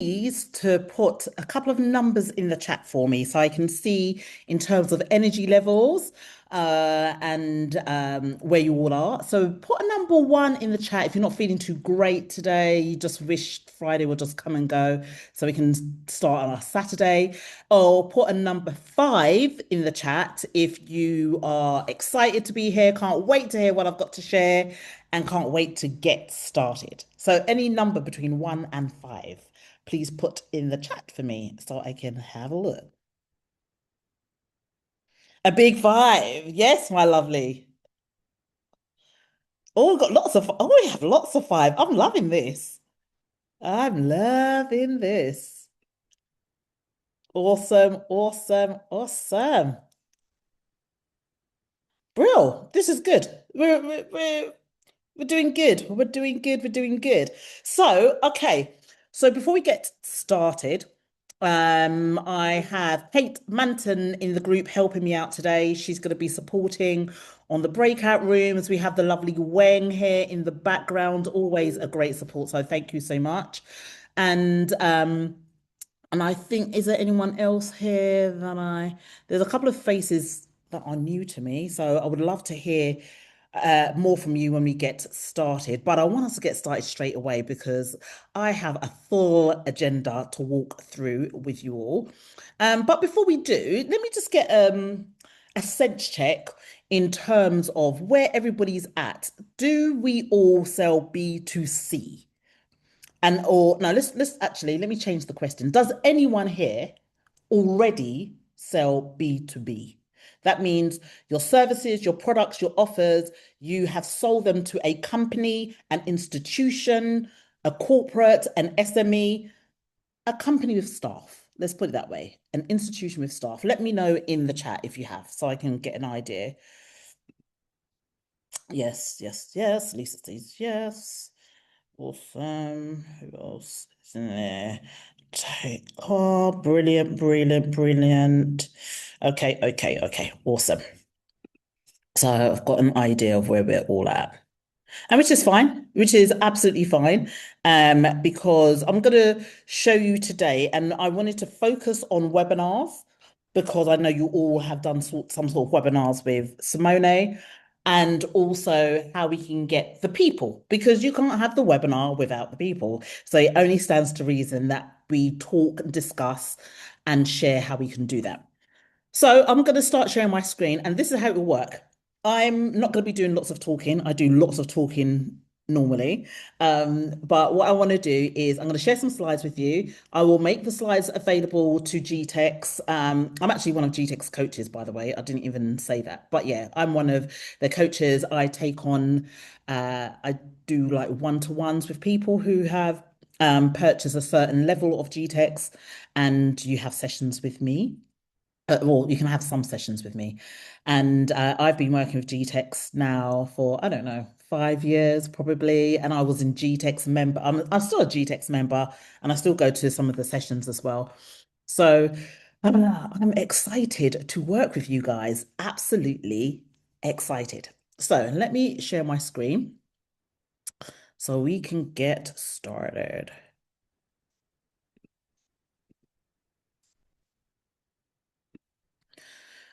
Please to put a couple of numbers in the chat for me so I can see in terms of energy levels and where you all are. So put a number one in the chat if you're not feeling too great today. You just wish Friday would just come and go so we can start on our Saturday. Or put a number five in the chat if you are excited to be here, can't wait to hear what I've got to share, and can't wait to get started. So any number between one and five, please put in the chat for me so I can have a look. A big five. Yes, my lovely. Oh, we've got lots of, oh, we have lots of five. I'm loving this. I'm loving this. Awesome, awesome, awesome. Brill, this is good. We're doing good. We're doing good. We're doing good. So, okay. So before we get started, I have Kate Manton in the group helping me out today. She's going to be supporting on the breakout rooms. We have the lovely Weng here in the background, always a great support. So thank you so much. And I think, is there anyone else here that there's a couple of faces that are new to me. So I would love to hear more from you when we get started. But I want us to get started straight away because I have a full agenda to walk through with you all. But before we do, let me just get a sense check in terms of where everybody's at. Do we all sell B2C? And or no, let's actually let me change the question. Does anyone here already sell B2B? That means your services, your products, your offers, you have sold them to a company, an institution, a corporate, an SME, a company with staff. Let's put it that way, an institution with staff. Let me know in the chat if you have, so I can get an idea. Yes, yes, yes. Lisa says yes. Awesome. Who else is in there? Oh, brilliant, brilliant, brilliant. Okay, okay, okay. Awesome. So I've got an idea of where we're all at. And which is fine, which is absolutely fine. Because I'm gonna show you today, and I wanted to focus on webinars because I know you all have done some sort of webinars with Simone, and also how we can get the people, because you can't have the webinar without the people. So it only stands to reason that we talk, discuss, and share how we can do that. So I'm going to start sharing my screen, and this is how it will work. I'm not going to be doing lots of talking. I do lots of talking normally. But what I want to do is I'm going to share some slides with you. I will make the slides available to GTeX. I'm actually one of GTeX coaches, by the way. I didn't even say that. But yeah, I'm one of the coaches. I take on, I do like one-to-ones with people who have purchased a certain level of GTeX, and you have sessions with me. Well, you can have some sessions with me. And I've been working with GTeX now for, I don't know, 5 years probably. And I was in GTeX member. I'm still a GTeX member and I still go to some of the sessions as well. So I'm excited to work with you guys. Absolutely excited. So let me share my screen so we can get started.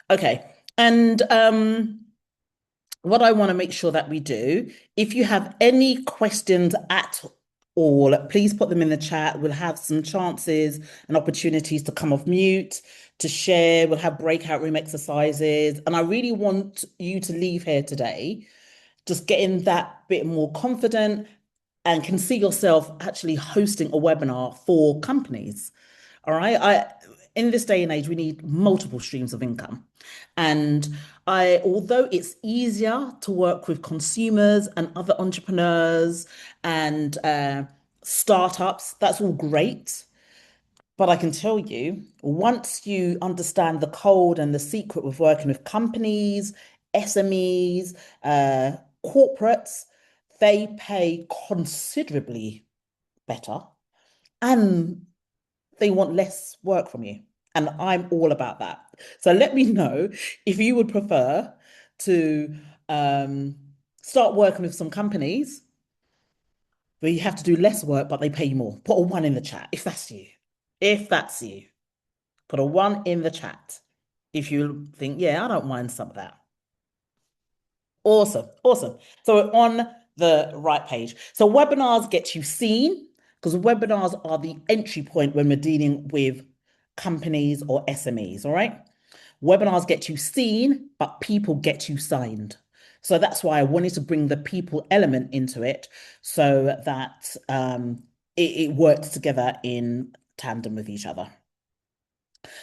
Okay. And what I want to make sure that we do, if you have any questions at all, please put them in the chat. We'll have some chances and opportunities to come off mute, to share. We'll have breakout room exercises. And I really want you to leave here today just getting that bit more confident and can see yourself actually hosting a webinar for companies. All right. In this day and age, we need multiple streams of income. And although it's easier to work with consumers and other entrepreneurs and startups, that's all great. But I can tell you, once you understand the code and the secret of working with companies, SMEs, corporates, they pay considerably better and they want less work from you. And I'm all about that. So let me know if you would prefer to start working with some companies where you have to do less work, but they pay you more. Put a one in the chat if that's you. If that's you, put a one in the chat. If you think, yeah, I don't mind some of that. Awesome, awesome. So we're on the right page. So webinars get you seen because webinars are the entry point when we're dealing with companies or SMEs, all right? Webinars get you seen, but people get you signed. So that's why I wanted to bring the people element into it so that it works together in tandem with each other.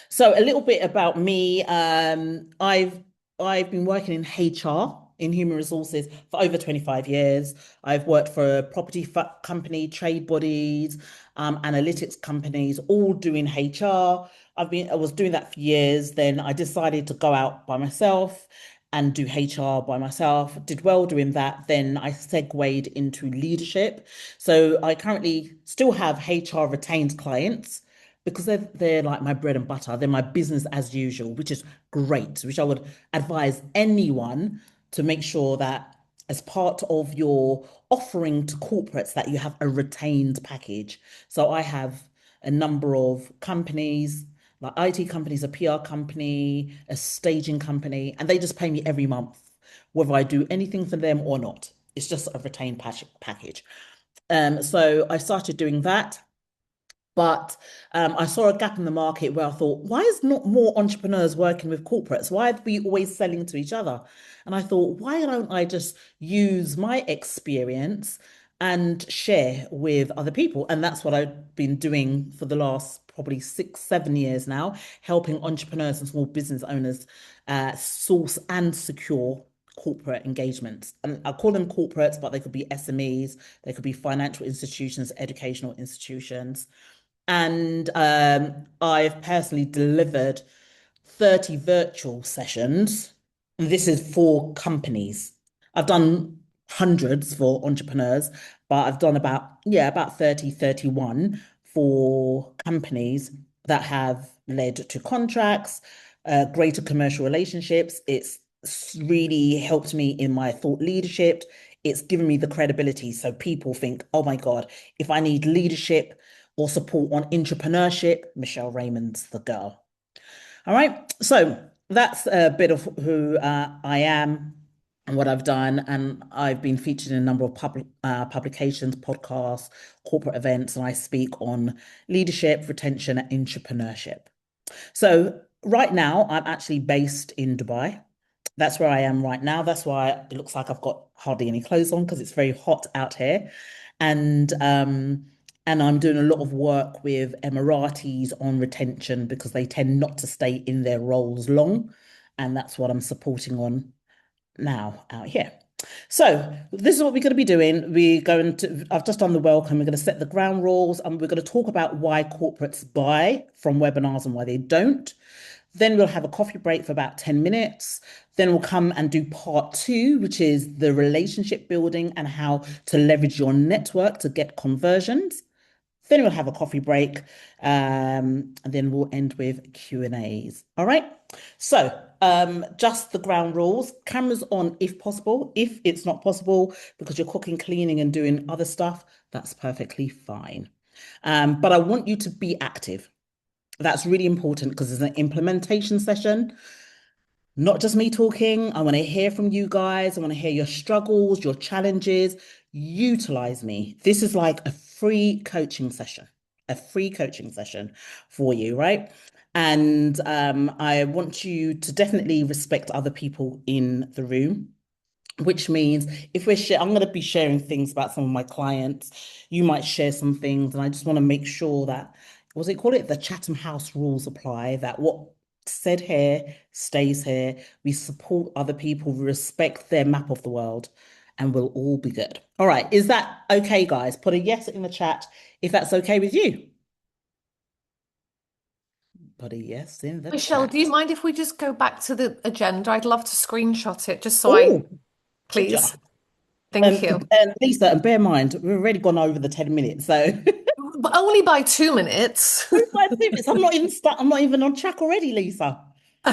So a little bit about me. I've been working in HR in human resources for over 25 years. I've worked for a property company, trade bodies, analytics companies, all doing HR. I was doing that for years. Then I decided to go out by myself and do HR by myself. Did well doing that. Then I segued into leadership. So I currently still have HR retained clients because they're like my bread and butter. They're my business as usual, which is great, which I would advise anyone to make sure that as part of your offering to corporates that you have a retained package. So I have a number of companies, like IT companies, a PR company, a staging company, and they just pay me every month, whether I do anything for them or not. It's just a retained package. So I started doing that. But I saw a gap in the market where I thought, why is not more entrepreneurs working with corporates? Why are we always selling to each other? And I thought, why don't I just use my experience and share with other people? And that's what I've been doing for the last probably 6, 7 years now, helping entrepreneurs and small business owners source and secure corporate engagements. And I call them corporates, but they could be SMEs, they could be financial institutions, educational institutions. And I've personally delivered 30 virtual sessions. And this is for companies. I've done hundreds for entrepreneurs, but I've done about 30, 31 for companies that have led to contracts, greater commercial relationships. It's really helped me in my thought leadership. It's given me the credibility. So people think, oh my God, if I need leadership or support on entrepreneurship, Michelle Raymond's the girl. All right. So that's a bit of who I am and what I've done. And I've been featured in a number of publications, podcasts, corporate events, and I speak on leadership, retention, and entrepreneurship. So right now, I'm actually based in Dubai. That's where I am right now. That's why it looks like I've got hardly any clothes on because it's very hot out here. And and I'm doing a lot of work with Emiratis on retention because they tend not to stay in their roles long. And that's what I'm supporting on now out here. So this is what we're going to be doing. I've just done the welcome. We're going to set the ground rules and we're going to talk about why corporates buy from webinars and why they don't. Then we'll have a coffee break for about 10 minutes. Then we'll come and do part two, which is the relationship building and how to leverage your network to get conversions. Then we'll have a coffee break, and then we'll end with Q&As. All right. So just the ground rules. Cameras on if possible. If it's not possible because you're cooking, cleaning, and doing other stuff, that's perfectly fine. But I want you to be active. That's really important because it's an implementation session, not just me talking. I want to hear from you guys. I want to hear your struggles, your challenges. Utilize me. This is like a free coaching session for you, right? And I want you to definitely respect other people in the room, which means if I'm going to be sharing things about some of my clients. You might share some things, and I just want to make sure that, what's it called it? The Chatham House rules apply, that what said here stays here. We support other people, we respect their map of the world, and we'll all be good. All right. Is that okay, guys? Put a yes in the chat if that's okay with you. Put a yes in the Michelle, do you chat. mind if we just go back to the agenda? I'd love to screenshot it just so I, Oh, good job. please. Thank you. And Lisa, and bear in mind, we've already gone over the 10 minutes, so But only by 2 minutes. 5 minutes. I'm not even on track already, Lisa.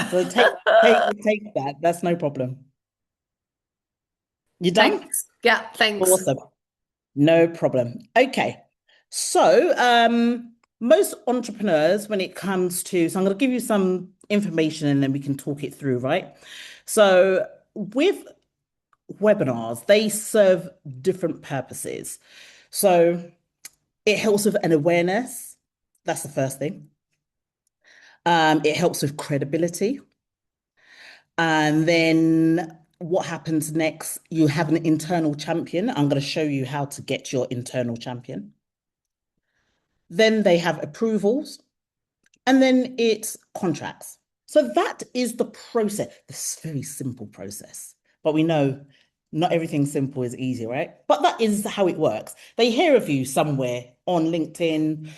So take that. That's no problem. You done? Thanks. Yeah, thanks. Awesome. No problem. Okay. So, most entrepreneurs, when it comes to, so I'm going to give you some information and then we can talk it through, right? So, with webinars, they serve different purposes. So, it helps with an awareness. That's the first thing. It helps with credibility. And then what happens next? You have an internal champion. I'm going to show you how to get your internal champion. Then they have approvals, and then it's contracts. So that is the process. This very simple process. But we know not everything simple is easy, right? But that is how it works. They hear of you somewhere on LinkedIn.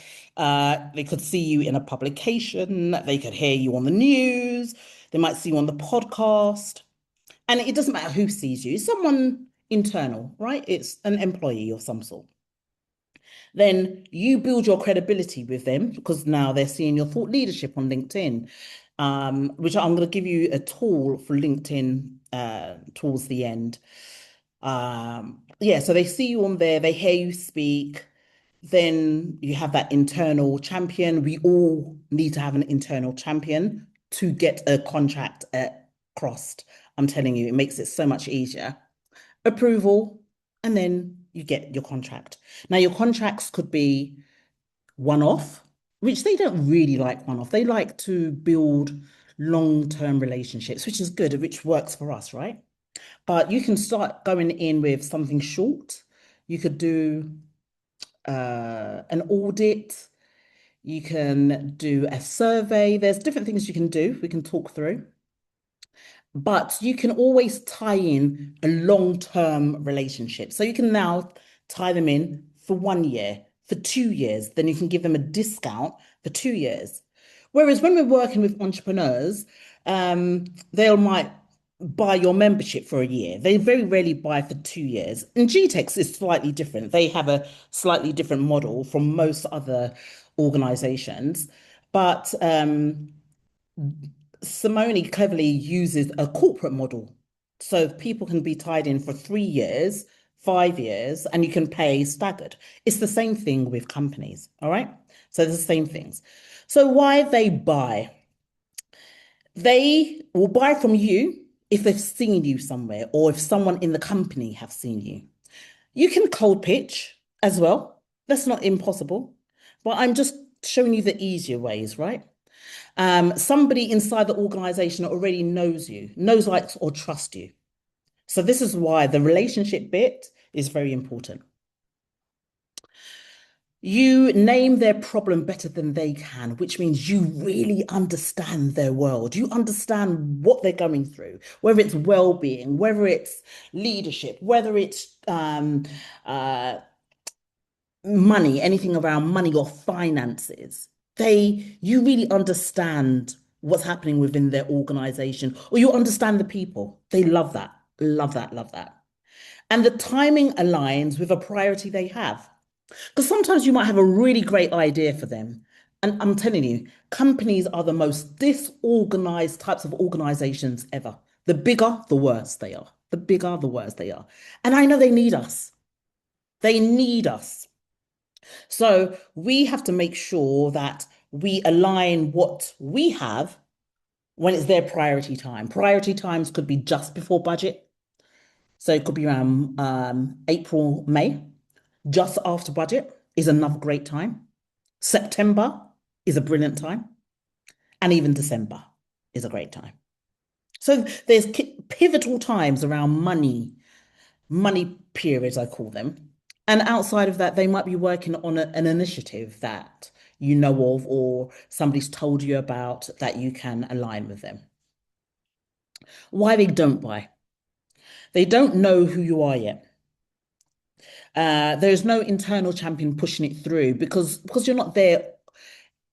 They could see you in a publication. They could hear you on the news. They might see you on the podcast. And it doesn't matter who sees you. It's someone internal, right? It's an employee of some sort. Then you build your credibility with them because now they're seeing your thought leadership on LinkedIn, which I'm going to give you a tool for LinkedIn towards the end. Yeah, so they see you on there, they hear you speak, then you have that internal champion. We all need to have an internal champion to get a contract crossed. I'm telling you, it makes it so much easier. Approval, and then you get your contract. Now, your contracts could be one off, which they don't really like one off. They like to build long-term relationships, which is good, which works for us, right? But you can start going in with something short. You could do an audit. You can do a survey. There's different things you can do. We can talk through. But you can always tie in a long-term relationship. So you can now tie them in for 1 year, for 2 years, then you can give them a discount for 2 years. Whereas when we're working with entrepreneurs, they might buy your membership for a year. They very rarely buy for 2 years. And GTeX is slightly different. They have a slightly different model from most other organizations. But Simone cleverly uses a corporate model. So people can be tied in for 3 years, 5 years, and you can pay staggered. It's the same thing with companies. All right. So it's the same things. So why they buy? They will buy from you if they've seen you somewhere or if someone in the company have seen you. You can cold pitch as well. That's not impossible. But I'm just showing you the easier ways, right? Somebody inside the organization already knows you, knows, likes, or trusts you. So this is why the relationship bit is very important. You name their problem better than they can, which means you really understand their world. You understand what they're going through, whether it's well-being, whether it's leadership, whether it's money, anything around money or finances. You really understand what's happening within their organization, or you understand the people. They love that, love that, love that. And the timing aligns with a priority they have. Because sometimes you might have a really great idea for them. And I'm telling you, companies are the most disorganized types of organizations ever. The bigger, the worse they are. The bigger, the worse they are. And I know they need us. They need us. So we have to make sure that we align what we have when it's their priority time. Priority times could be just before budget. So it could be around April, May. Just after budget is another great time. September is a brilliant time. And even December is a great time. So there's pivotal times around money periods, I call them. And outside of that, they might be working on an initiative that you know of or somebody's told you about that you can align with them. Why they don't buy? They don't know who you are yet. There's no internal champion pushing it through because you're not there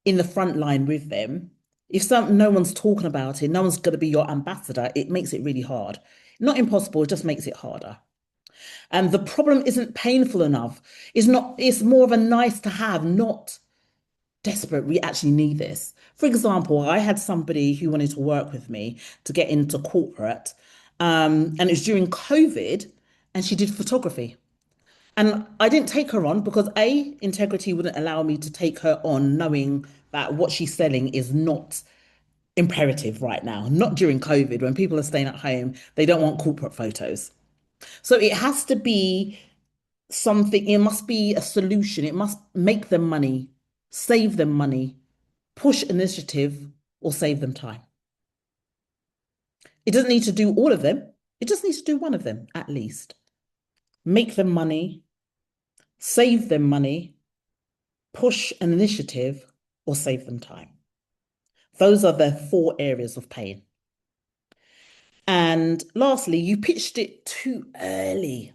in the front line with them. If no one's talking about it, no one's going to be your ambassador, it makes it really hard. Not impossible, it just makes it harder. And the problem isn't painful enough. It's more of a nice to have, not desperate. We actually need this. For example, I had somebody who wanted to work with me to get into corporate, and it was during COVID, and she did photography. And I didn't take her on because A, integrity wouldn't allow me to take her on knowing that what she's selling is not imperative right now, not during COVID when people are staying at home. They don't want corporate photos. So it has to be something, it must be a solution. It must make them money, save them money, push initiative, or save them time. It doesn't need to do all of them. It just needs to do one of them at least. Make them money, save them money, push an initiative, or save them time. Those are the four areas of pain. And lastly, you pitched it too early.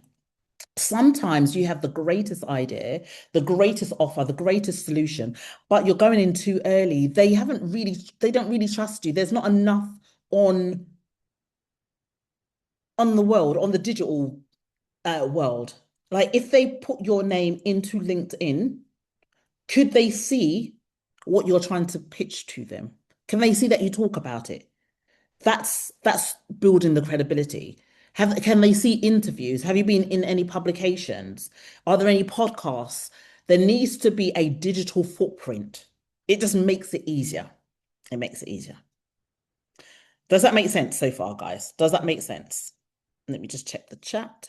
Sometimes you have the greatest idea, the greatest offer, the greatest solution, but you're going in too early. They don't really trust you. There's not enough on on the world, on the digital world. Like if they put your name into LinkedIn, could they see what you're trying to pitch to them? Can they see that you talk about it? That's building the credibility. Can they see interviews? Have you been in any publications? Are there any podcasts? There needs to be a digital footprint. It just makes it easier. It makes it easier. Does that make sense so far, guys? Does that make sense? Let me just check the chat.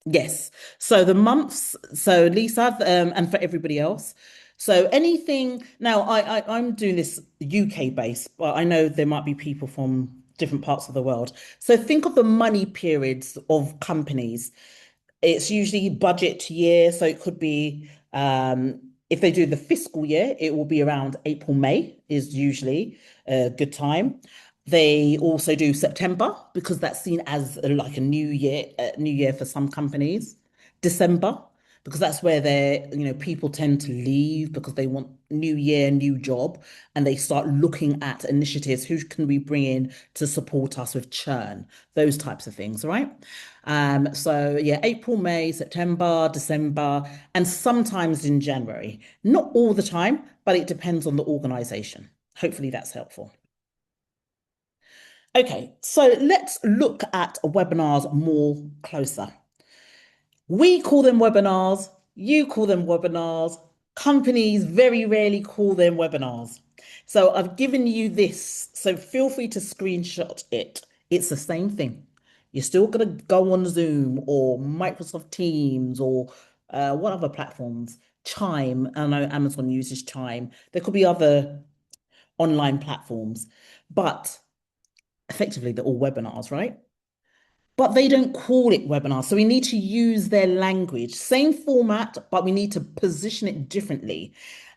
Yes. So the months, so Lisa, and for everybody else. So anything now, I'm doing this UK based, but I know there might be people from different parts of the world. So think of the money periods of companies. It's usually budget year, so it could be if they do the fiscal year, it will be around April, May is usually a good time. They also do September because that's seen as like a new year for some companies. December because that's where people tend to leave because they want new year, new job, and they start looking at initiatives. Who can we bring in to support us with churn? Those types of things, right? So yeah, April, May, September, December, and sometimes in January. Not all the time, but it depends on the organization. Hopefully that's helpful. Okay, so let's look at webinars more closer. We call them webinars, you call them webinars, companies very rarely call them webinars. So I've given you this, so feel free to screenshot it. It's the same thing. You're still going to go on Zoom or Microsoft Teams or what other platforms? Chime. I know Amazon uses Chime. There could be other online platforms, but effectively they're all webinars, right? But they don't call it webinars. So we need to use their language. Same format, but we need to position it differently.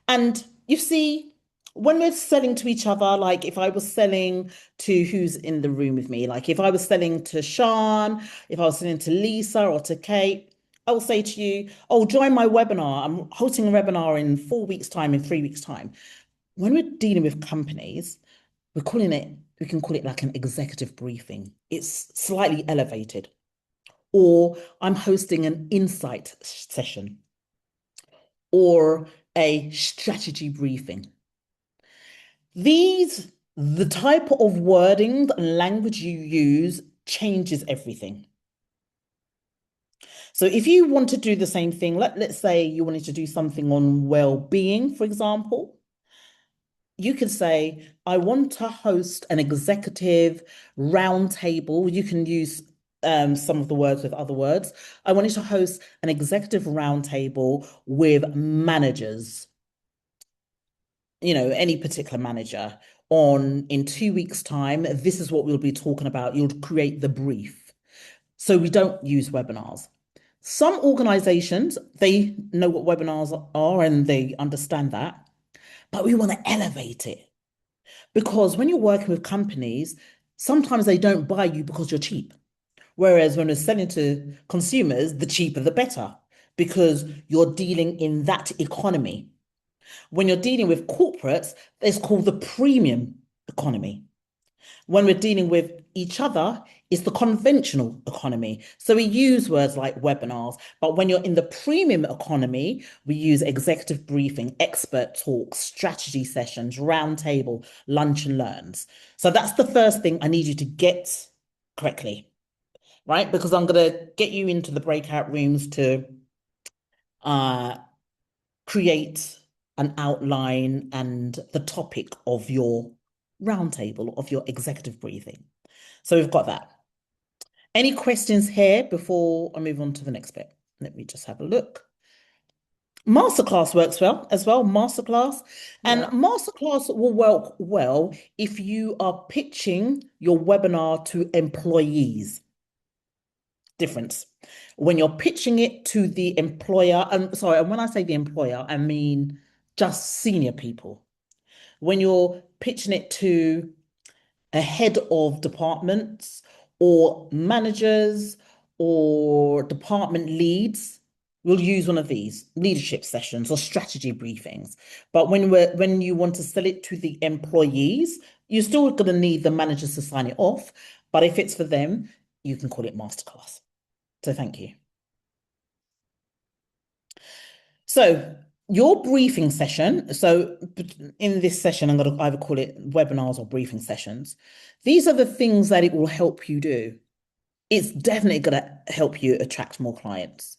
And you see, when we're selling to each other, like if I was selling to who's in the room with me, like if I was selling to Sean, if I was selling to Lisa or to Kate, I will say to you, oh, join my webinar. I'm hosting a webinar in 4 weeks' time, in 3 weeks' time. When we're dealing with companies, we can call it like an executive briefing. It's slightly elevated. Or I'm hosting an insight session or a strategy briefing. The type of wording, the language you use changes everything. So if you want to do the same thing, let's say you wanted to do something on well-being, for example, you could say, I want to host an executive roundtable. You can use some of the words with other words. I wanted to host an executive roundtable with managers, any particular manager on in 2 weeks' time. This is what we'll be talking about. You'll create the brief. So we don't use webinars. Some organizations, they know what webinars are and they understand that, but we want to elevate it. Because when you're working with companies, sometimes they don't buy you because you're cheap. Whereas when we're selling to consumers, the cheaper the better, because you're dealing in that economy. When you're dealing with corporates, it's called the premium economy. When we're dealing with each other, it's the conventional economy. So we use words like webinars, but when you're in the premium economy, we use executive briefing, expert talks, strategy sessions, roundtable, lunch and learns. So that's the first thing I need you to get correctly. right? Because I'm going to get you into the breakout rooms to uh, create an outline and the topic of your roundtable, of your executive briefing. So we've got that. Any questions here before I move on to the next bit? Let me just have a look. Masterclass works well as well, masterclass. And Yeah. masterclass will work well if you are pitching your webinar to employees. Difference. When you're pitching it to the employer, and sorry, and when I say the employer, I mean just senior people. When you're pitching it to a head of departments or managers or department leads, we'll use one of these leadership sessions or strategy briefings. But when you want to sell it to the employees, you're still going to need the managers to sign it off. But if it's for them, you can call it masterclass. So thank you. So your briefing session, so in this session, I'm going to either call it webinars or briefing sessions. These are the things that it will help you do. It's definitely going to help you attract more clients.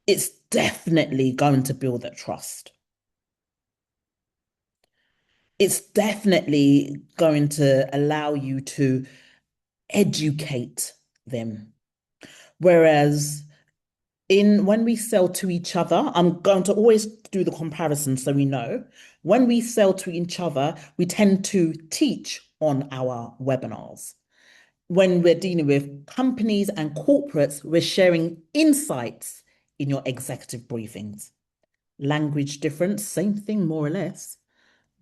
It's definitely going to build that trust. It's definitely going to allow you to educate them. Whereas in when we sell to each other, I'm going to always do the comparison so we know. When we sell to each other, we tend to teach on our webinars. When we're dealing with companies and corporates, we're sharing insights in your executive briefings. Language difference, same thing more or less,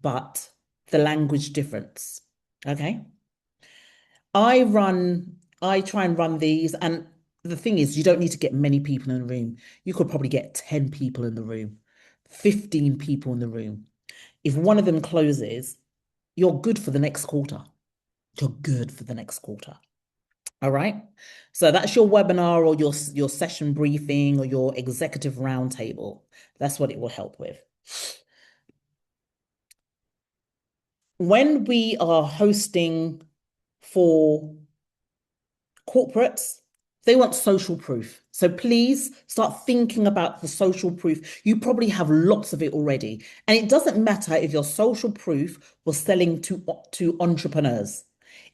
but the language difference. Okay. I try and run these, and the thing is, you don't need to get many people in the room. You could probably get 10 people in the room, 15 people in the room. If one of them closes, you're good for the next quarter. You're good for the next quarter. All right. So that's your webinar or your session briefing or your executive roundtable. That's what it will help with. When we are hosting for corporates, they want social proof. So please start thinking about the social proof. You probably have lots of it already. And it doesn't matter if your social proof was selling to entrepreneurs.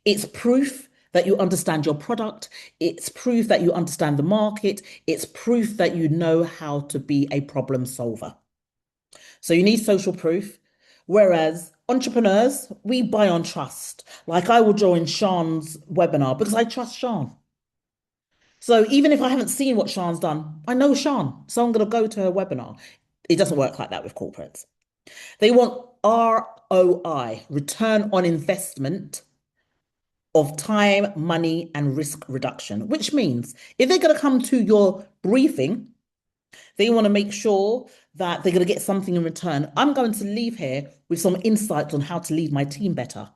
It's proof that you understand your product. It's proof that you understand the market. It's proof that you know how to be a problem solver. So you need social proof. Whereas entrepreneurs, we buy on trust. Like I will join Sean's webinar because I trust Sean. So even if I haven't seen what Sean's done, I know Sean. So I'm going to go to her webinar. It doesn't work like that with corporates. They want ROI, return on investment of time, money, and risk reduction, which means if they're going to come to your briefing, they want to make sure that they're going to get something in return. I'm going to leave here with some insights on how to lead my team better.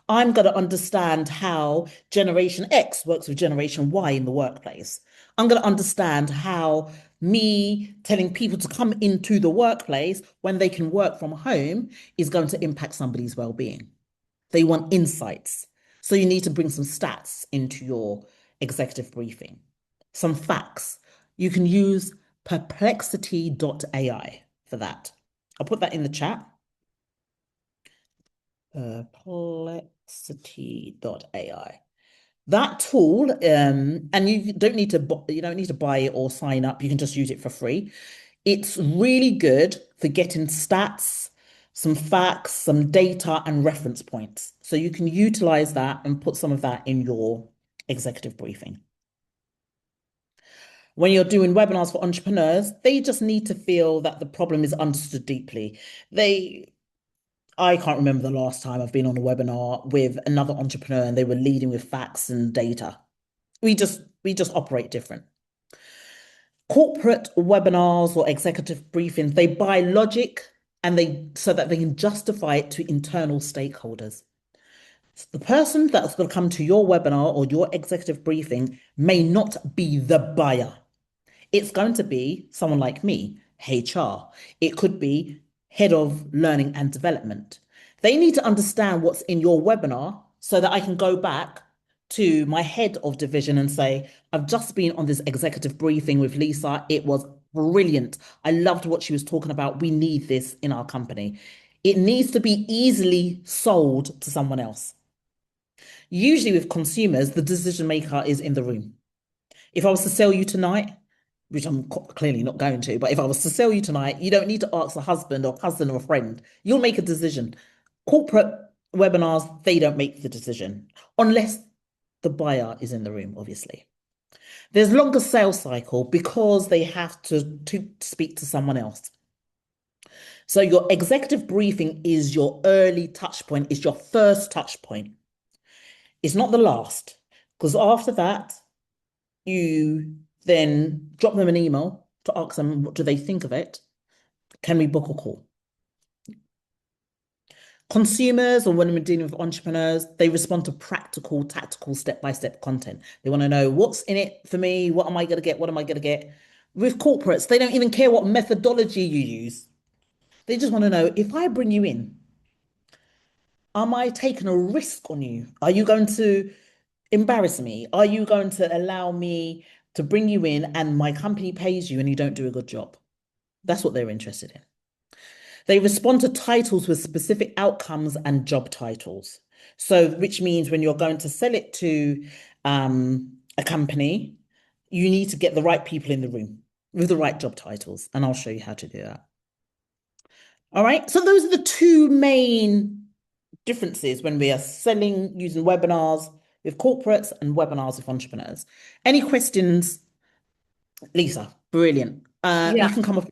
I'm going to understand how Generation X works with Generation Y in the workplace. I'm going to understand how me telling people to come into the workplace when they can work from home is going to impact somebody's well-being. They want insights. So you need to bring some stats into your executive briefing, some facts. You can use perplexity.ai for that. I'll put that in the chat. Perplexity.ai. That tool, and you don't need to buy it or sign up. You can just use it for free. It's really good for getting stats, some facts, some data, and reference points. So you can utilize that and put some of that in your executive briefing. When you're doing webinars for entrepreneurs, they just need to feel that the problem is understood deeply. I can't remember the last time I've been on a webinar with another entrepreneur and they were leading with facts and data. We just operate different. Corporate webinars or executive briefings, they buy logic and they so that they can justify it to internal stakeholders. So the person that's going to come to your webinar or your executive briefing may not be the buyer. It's going to be someone like me, HR. It could be head of learning and development. They need to understand what's in your webinar so that I can go back to my head of division and say, I've just been on this executive briefing with Lisa. It was brilliant. I loved what she was talking about. We need this in our company. It needs to be easily sold to someone else. Usually with consumers, the decision maker is in the room. If I was to sell you tonight, which I'm clearly not going to, but if I was to sell you tonight, you don't need to ask a husband or cousin or a friend. You'll make a decision. Corporate webinars, they don't make the decision unless the buyer is in the room, obviously. There's longer sales cycle because they have to speak to someone else. So your executive briefing is your early touch point, is your first touch point. It's not the last, because after that, you then drop them an email to ask them what do they think of it. Can we book a call? Consumers, or when we're dealing with entrepreneurs, they respond to practical, tactical, step-by-step content. They want to know what's in it for me, what am I going to get, what am I going to get. With corporates, they don't even care what methodology you use. They just want to know, if I bring you in, am I taking a risk on you? Are you going to embarrass me? Are you going to allow me to bring you in and my company pays you and you don't do a good job? That's what they're interested in. They respond to titles with specific outcomes and job titles. So, which means when you're going to sell it to a company, you need to get the right people in the room with the right job titles. And I'll show you how to do that. All right. So, those are the two main differences when we are selling using webinars with corporates and webinars with entrepreneurs. Any questions, Lisa? Brilliant. You Yeah. can come off.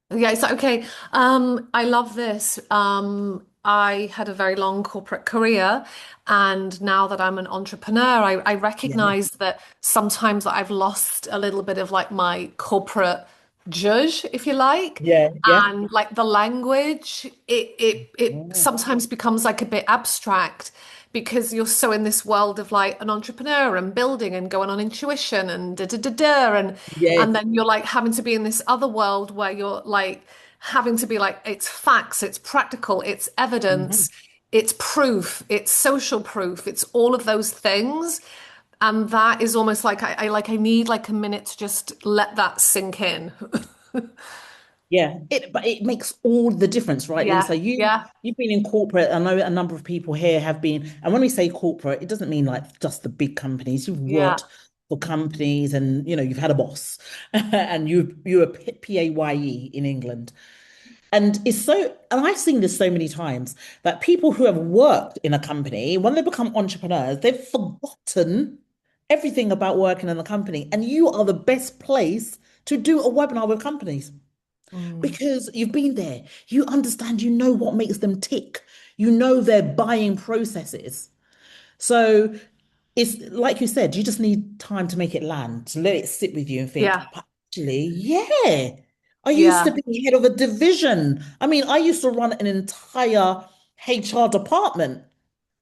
Yeah, it's okay. I love this. I had a very long corporate career, and now that I'm an entrepreneur, I Yeah. recognize that sometimes I've lost a little bit of like my corporate judge, if you like, Yeah. Yeah. and like the language, it Oh, sometimes becomes like a bit abstract because you're so in this world of like an entrepreneur and building and going on intuition and da da da da and yes. then you're like having to be in this other world where you're like having to be like, it's facts, it's practical, it's Mhm. evidence, it's proof, it's social proof, it's all of those things. And that is almost like I need like a minute to just let that sink in. Yeah, but it makes all the difference, right, Yeah, Lisa? yeah, You've been in corporate. I know a number of people here have been, and when we say corporate, it doesn't mean like just the big companies. You've yeah. worked for companies, and you've had a boss, and you were PAYE in England, and and I've seen this so many times that people who have worked in a company, when they become entrepreneurs, they've forgotten everything about working in a company, and you are the best place to do a webinar with companies Mm. because you've been there. You understand, you know what makes them tick. You know their buying processes. So it's like you said, you just need time to make it land, to let it sit with you and think, Yeah, but actually, yeah, I used to yeah. be head of a division. I mean, I used to run an entire HR department.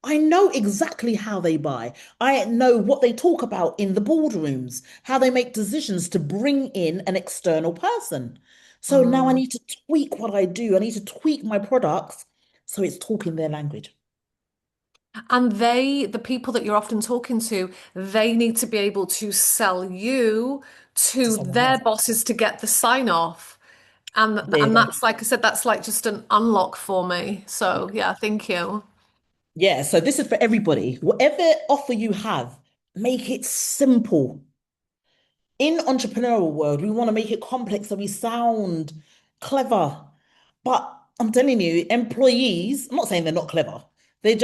I know exactly how they buy. I know what they talk about in the boardrooms, how they make decisions to bring in an external person. So now I Mm. need to tweak what I do. I need to tweak my products so it's talking their language And the people that you're often talking to, they need to be able to sell you to to someone their else. bosses to get the sign off. There you And go. that's like I said, that's like just an unlock for me. So yeah, thank you. Yeah, so this is for everybody. Whatever offer you have, make it simple. In entrepreneurial world, we want to make it complex so we sound clever. But I'm telling you, employees, I'm not saying they're not clever. They're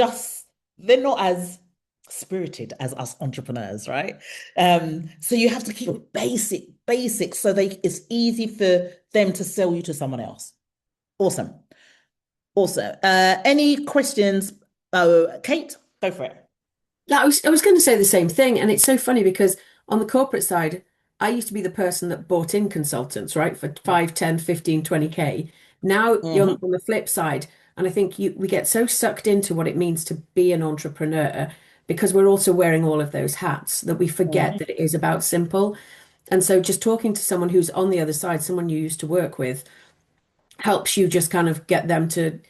not as spirited as us entrepreneurs, right? So you have to keep it basic, so it's easy for them to sell you to someone else. Awesome. Awesome. Any questions? Oh, Kate, go for it. Yeah, I was going to say the same thing. And it's so funny because on the corporate side, I used to be the person that bought in consultants, right? For 5, 10, 15, 20K. Now you're Hmm. on the flip side. And I think we get so sucked into what it means to be an entrepreneur because we're also wearing all of those hats that we forget Hmm. that it is about simple. And so just talking to someone who's on the other side, someone you used to work with, helps you just kind of get them to,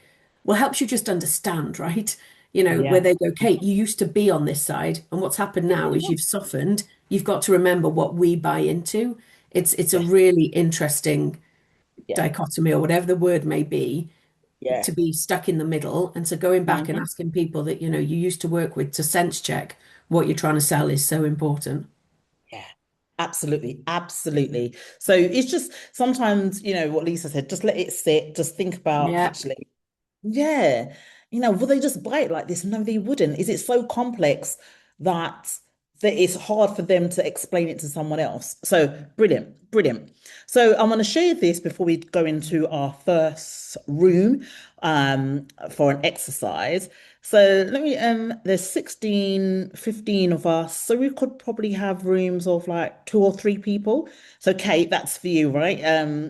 well, helps you just understand, right? where Yeah. they go, Kate, you used to be on this side, and what's happened now is you've softened. You've got to remember what we buy into. It's a Yes. really interesting Yeah. dichotomy or whatever the word may be Yeah. to be stuck in the middle. And so going back and Hmm. asking people that, you used to work with to sense check what you're trying to sell is so important. Yeah. Absolutely. Absolutely. So it's just sometimes, what Lisa said, just let it sit, just think about Yeah. actually. Yeah. Will they just buy it like this? No, they wouldn't. Is it so complex that it's hard for them to explain it to someone else? So brilliant, brilliant. So I'm going to share this before we go into our first room for an exercise. So there's 16, 15 of us. So we could probably have rooms of like 2 or 3 people. So Kate, that's for you, right?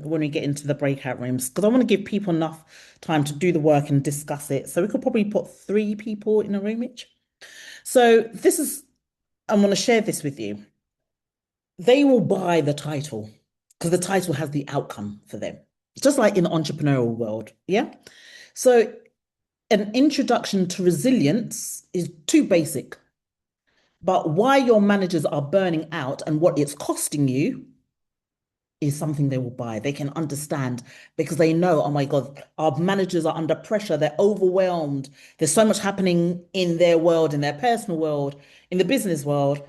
When we get into the breakout rooms, because I want to give people enough time to do the work and discuss it. So we could probably put 3 people in a room each. So I'm going to share this with you. They will buy the title because the title has the outcome for them, just like in the entrepreneurial world. Yeah. So an introduction to resilience is too basic, but why your managers are burning out and what it's costing you is something they will buy. They can understand because they know, oh my God, our managers are under pressure. They're overwhelmed. There's so much happening in their world, in their personal world, in the business world.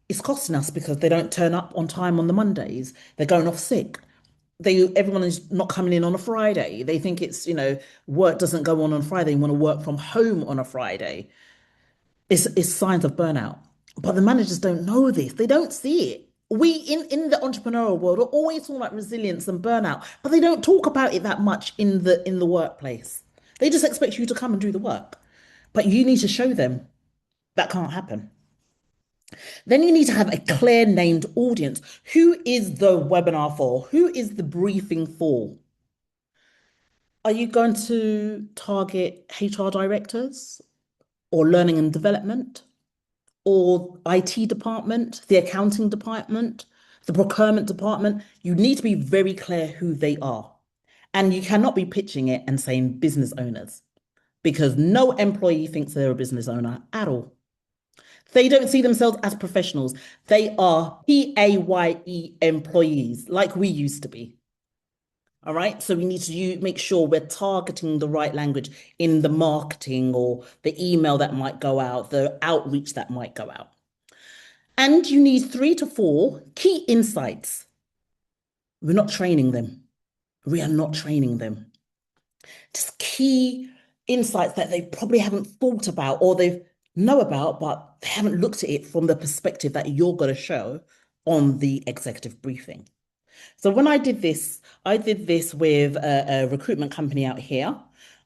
It's costing us because they don't turn up on time on the Mondays. They're going off sick. Everyone is not coming in on a Friday. They think work doesn't go on Friday. They want to work from home on a Friday. It's signs of burnout. But the managers don't know this. They don't see it. We in the entrepreneurial world are always talking about resilience and burnout, but they don't talk about it that much in the workplace. They just expect you to come and do the work. But you need to show them that can't happen. Then you need to have a clear named audience. Who is the webinar for? Who is the briefing for? Are you going to target HR directors or learning and development? Or IT department, the accounting department, the procurement department, you need to be very clear who they are. And you cannot be pitching it and saying business owners because no employee thinks they're a business owner at all. They don't see themselves as professionals. They are PAYE employees like we used to be. All right. So we need to make sure we're targeting the right language in the marketing or the email that might go out, the outreach that might go out. And you need 3 to 4 key insights. We're not training them. We are not training them. Just key insights that they probably haven't thought about or they know about, but they haven't looked at it from the perspective that you're going to show on the executive briefing. So when I did this with a recruitment company out here.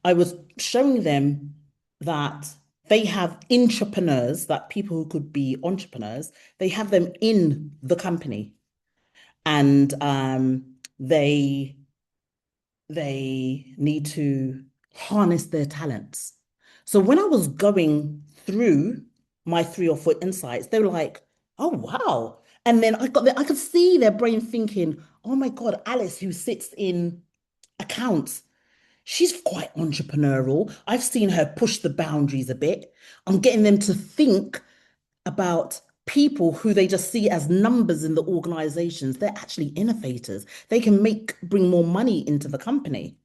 I was showing them that they have entrepreneurs, that people who could be entrepreneurs, they have them in the company and they need to harness their talents. So when I was going through my 3 or 4 insights, they were like, "Oh wow!" And then I could see their brain thinking, "Oh my God, Alice, who sits in accounts, she's quite entrepreneurial. I've seen her push the boundaries a bit. I'm getting them to think about." People who they just see as numbers in the organizations, they're actually innovators. They can bring more money into the company.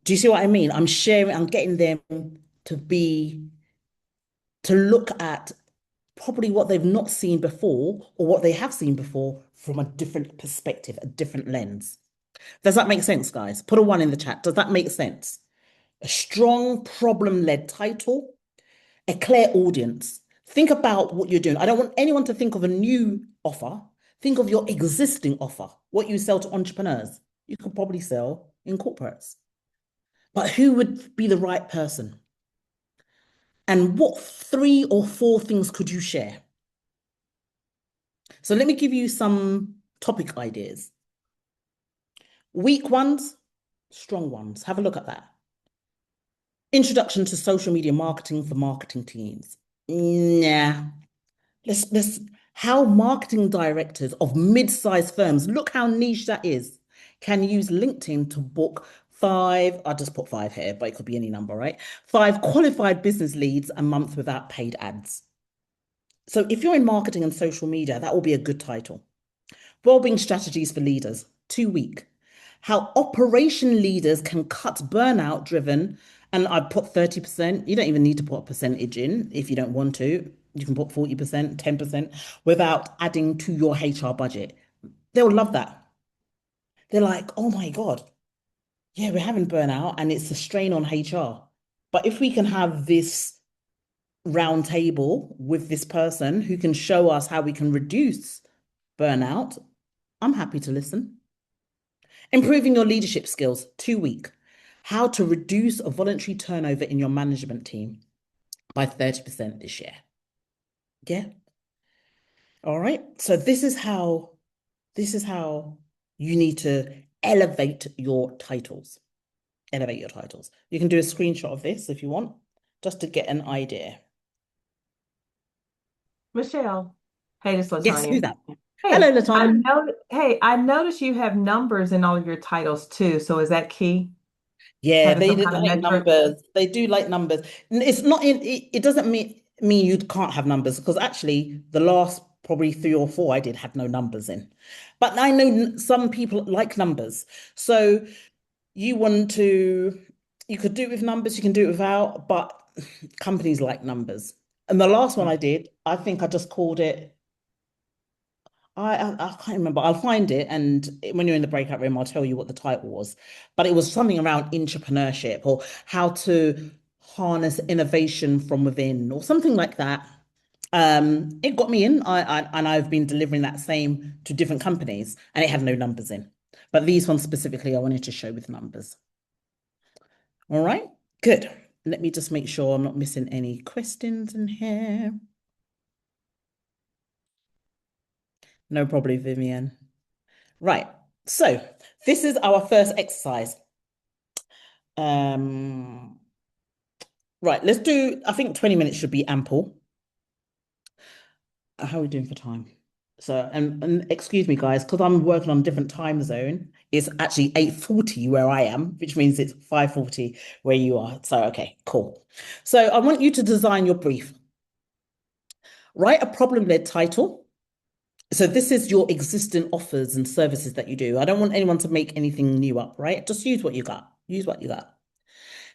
Do you see what I mean? I'm getting them to be, to look at probably what they've not seen before or what they have seen before from a different perspective, a different lens. Does that make sense, guys? Put a 1 in the chat. Does that make sense? A strong problem-led title, a clear audience. Think about what you're doing. I don't want anyone to think of a new offer. Think of your existing offer, what you sell to entrepreneurs. You could probably sell in corporates. But who would be the right person? And what 3 or 4 things could you share? So let me give you some topic ideas. Weak ones, strong ones. Have a look at that. Introduction to social media marketing for marketing teams. Nah. Let's how marketing directors of mid-sized firms, look how niche that is, can use LinkedIn to book 5, I'll just put 5 here, but it could be any number, right? 5 qualified business leads a month without paid ads. So if you're in marketing and social media, that will be a good title. Wellbeing strategies for leaders, 2 week. How operation leaders can cut burnout driven, and I put 30%. You don't even need to put a percentage in if you don't want to. You can put 40%, 10% without adding to your HR budget. They'll love that. They're like, oh my God, yeah, we're having burnout and it's a strain on HR. But if we can have this round table with this person who can show us how we can reduce burnout, I'm happy to listen. Improving your leadership skills, 2 week. How to reduce a voluntary turnover in your management team by 30% this year. Yeah. All right. So this is how you need to elevate your titles. Elevate your titles. You can do a screenshot of this if you want, just to get an idea. Michelle. Hey, this is Yes, who's Latanya. that? Hello, Hey, Latanya. I noticed you have numbers in all of your titles too. So is that key? Yeah, Having they some did kind of like metric? numbers. They do like numbers. It's not in it doesn't mean you can't have numbers because actually the last probably 3 or 4 I did had no numbers in. But I know some people like numbers. So you want to you could do it with numbers, you can do it without, but companies like numbers. And the last one I did, I think I just called it I can't remember. I'll find it, and when you're in the breakout room, I'll tell you what the title was. But it was something around entrepreneurship or how to harness innovation from within, or something like that. It got me in. And I've been delivering that same to different companies, and it had no numbers in. But these ones specifically, I wanted to show with numbers. All right, good. Let me just make sure I'm not missing any questions in here. No problem, Vivian. Right. So this is our first exercise. Um, right, let's do, I think 20 minutes should be ample. How are we doing for time? So, and excuse me, guys, because I'm working on a different time zone. It's actually 8:40 where I am, which means it's 5:40 where you are. So, okay, cool. So I want you to design your brief. Write a problem-led title. So this is your existing offers and services that you do. I don't want anyone to make anything new up, right? Just use what you got. Use what you got.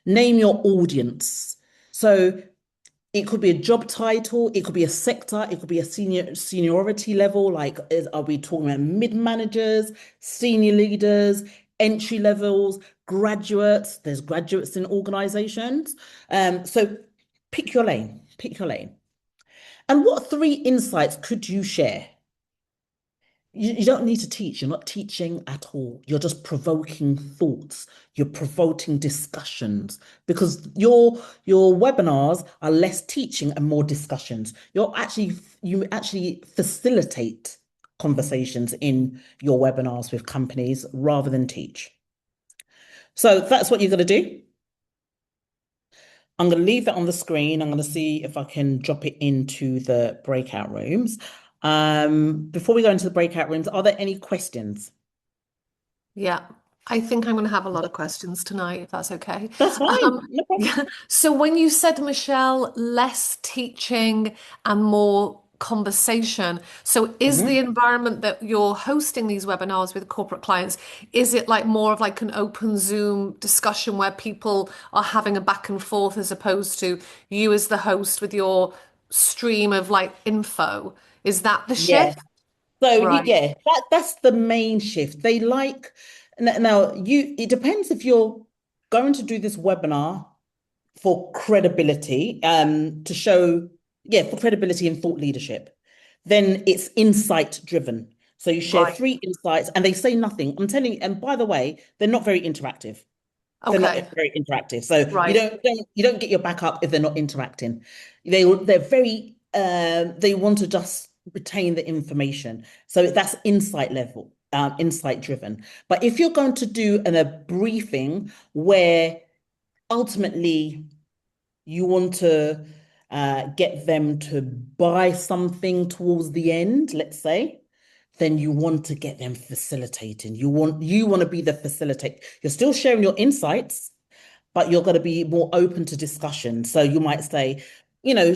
Name your audience. So it could be a job title, it could be a sector, it could be a seniority level. Like, are we talking about mid managers, senior leaders, entry levels, graduates? There's graduates in organizations. So pick your lane, pick your lane. And what 3 insights could you share? You don't need to teach. You're not teaching at all. You're just provoking thoughts. You're provoking discussions because your webinars are less teaching and more discussions. You actually facilitate conversations in your webinars with companies rather than teach. So that's what you're going to do. I'm going to leave that on the screen. I'm going to see if I can drop it into the breakout rooms. Before we go into the breakout rooms, are there any questions? Yeah, I think I'm going to have a lot of questions tonight, if that's okay. That's fine. No problem. Yeah. So when you said, Michelle, less teaching and more conversation, so is the Mhm. environment that you're hosting these webinars with corporate clients, is it like more of like an open Zoom discussion where people are having a back and forth as opposed to you as the host with your stream of like info? Is that the Yeah. shift? So Right. yeah, that's the main shift. They like now you it depends if you're going to do this webinar for credibility, to show, yeah, for credibility and thought leadership, then it's insight driven. So you share Right. 3 insights and they say nothing. I'm telling you, and by the way, they're not very interactive. They're not Okay. very interactive. So you Right. don't get your back up if they're not interacting. They're very they want to just retain the information. So that's insight level, insight driven. But if you're going to do a briefing where ultimately you want to get them to buy something towards the end, let's say, then you want to get them facilitating. You want to be the facilitator. You're still sharing your insights, but you're going to be more open to discussion. So you might say,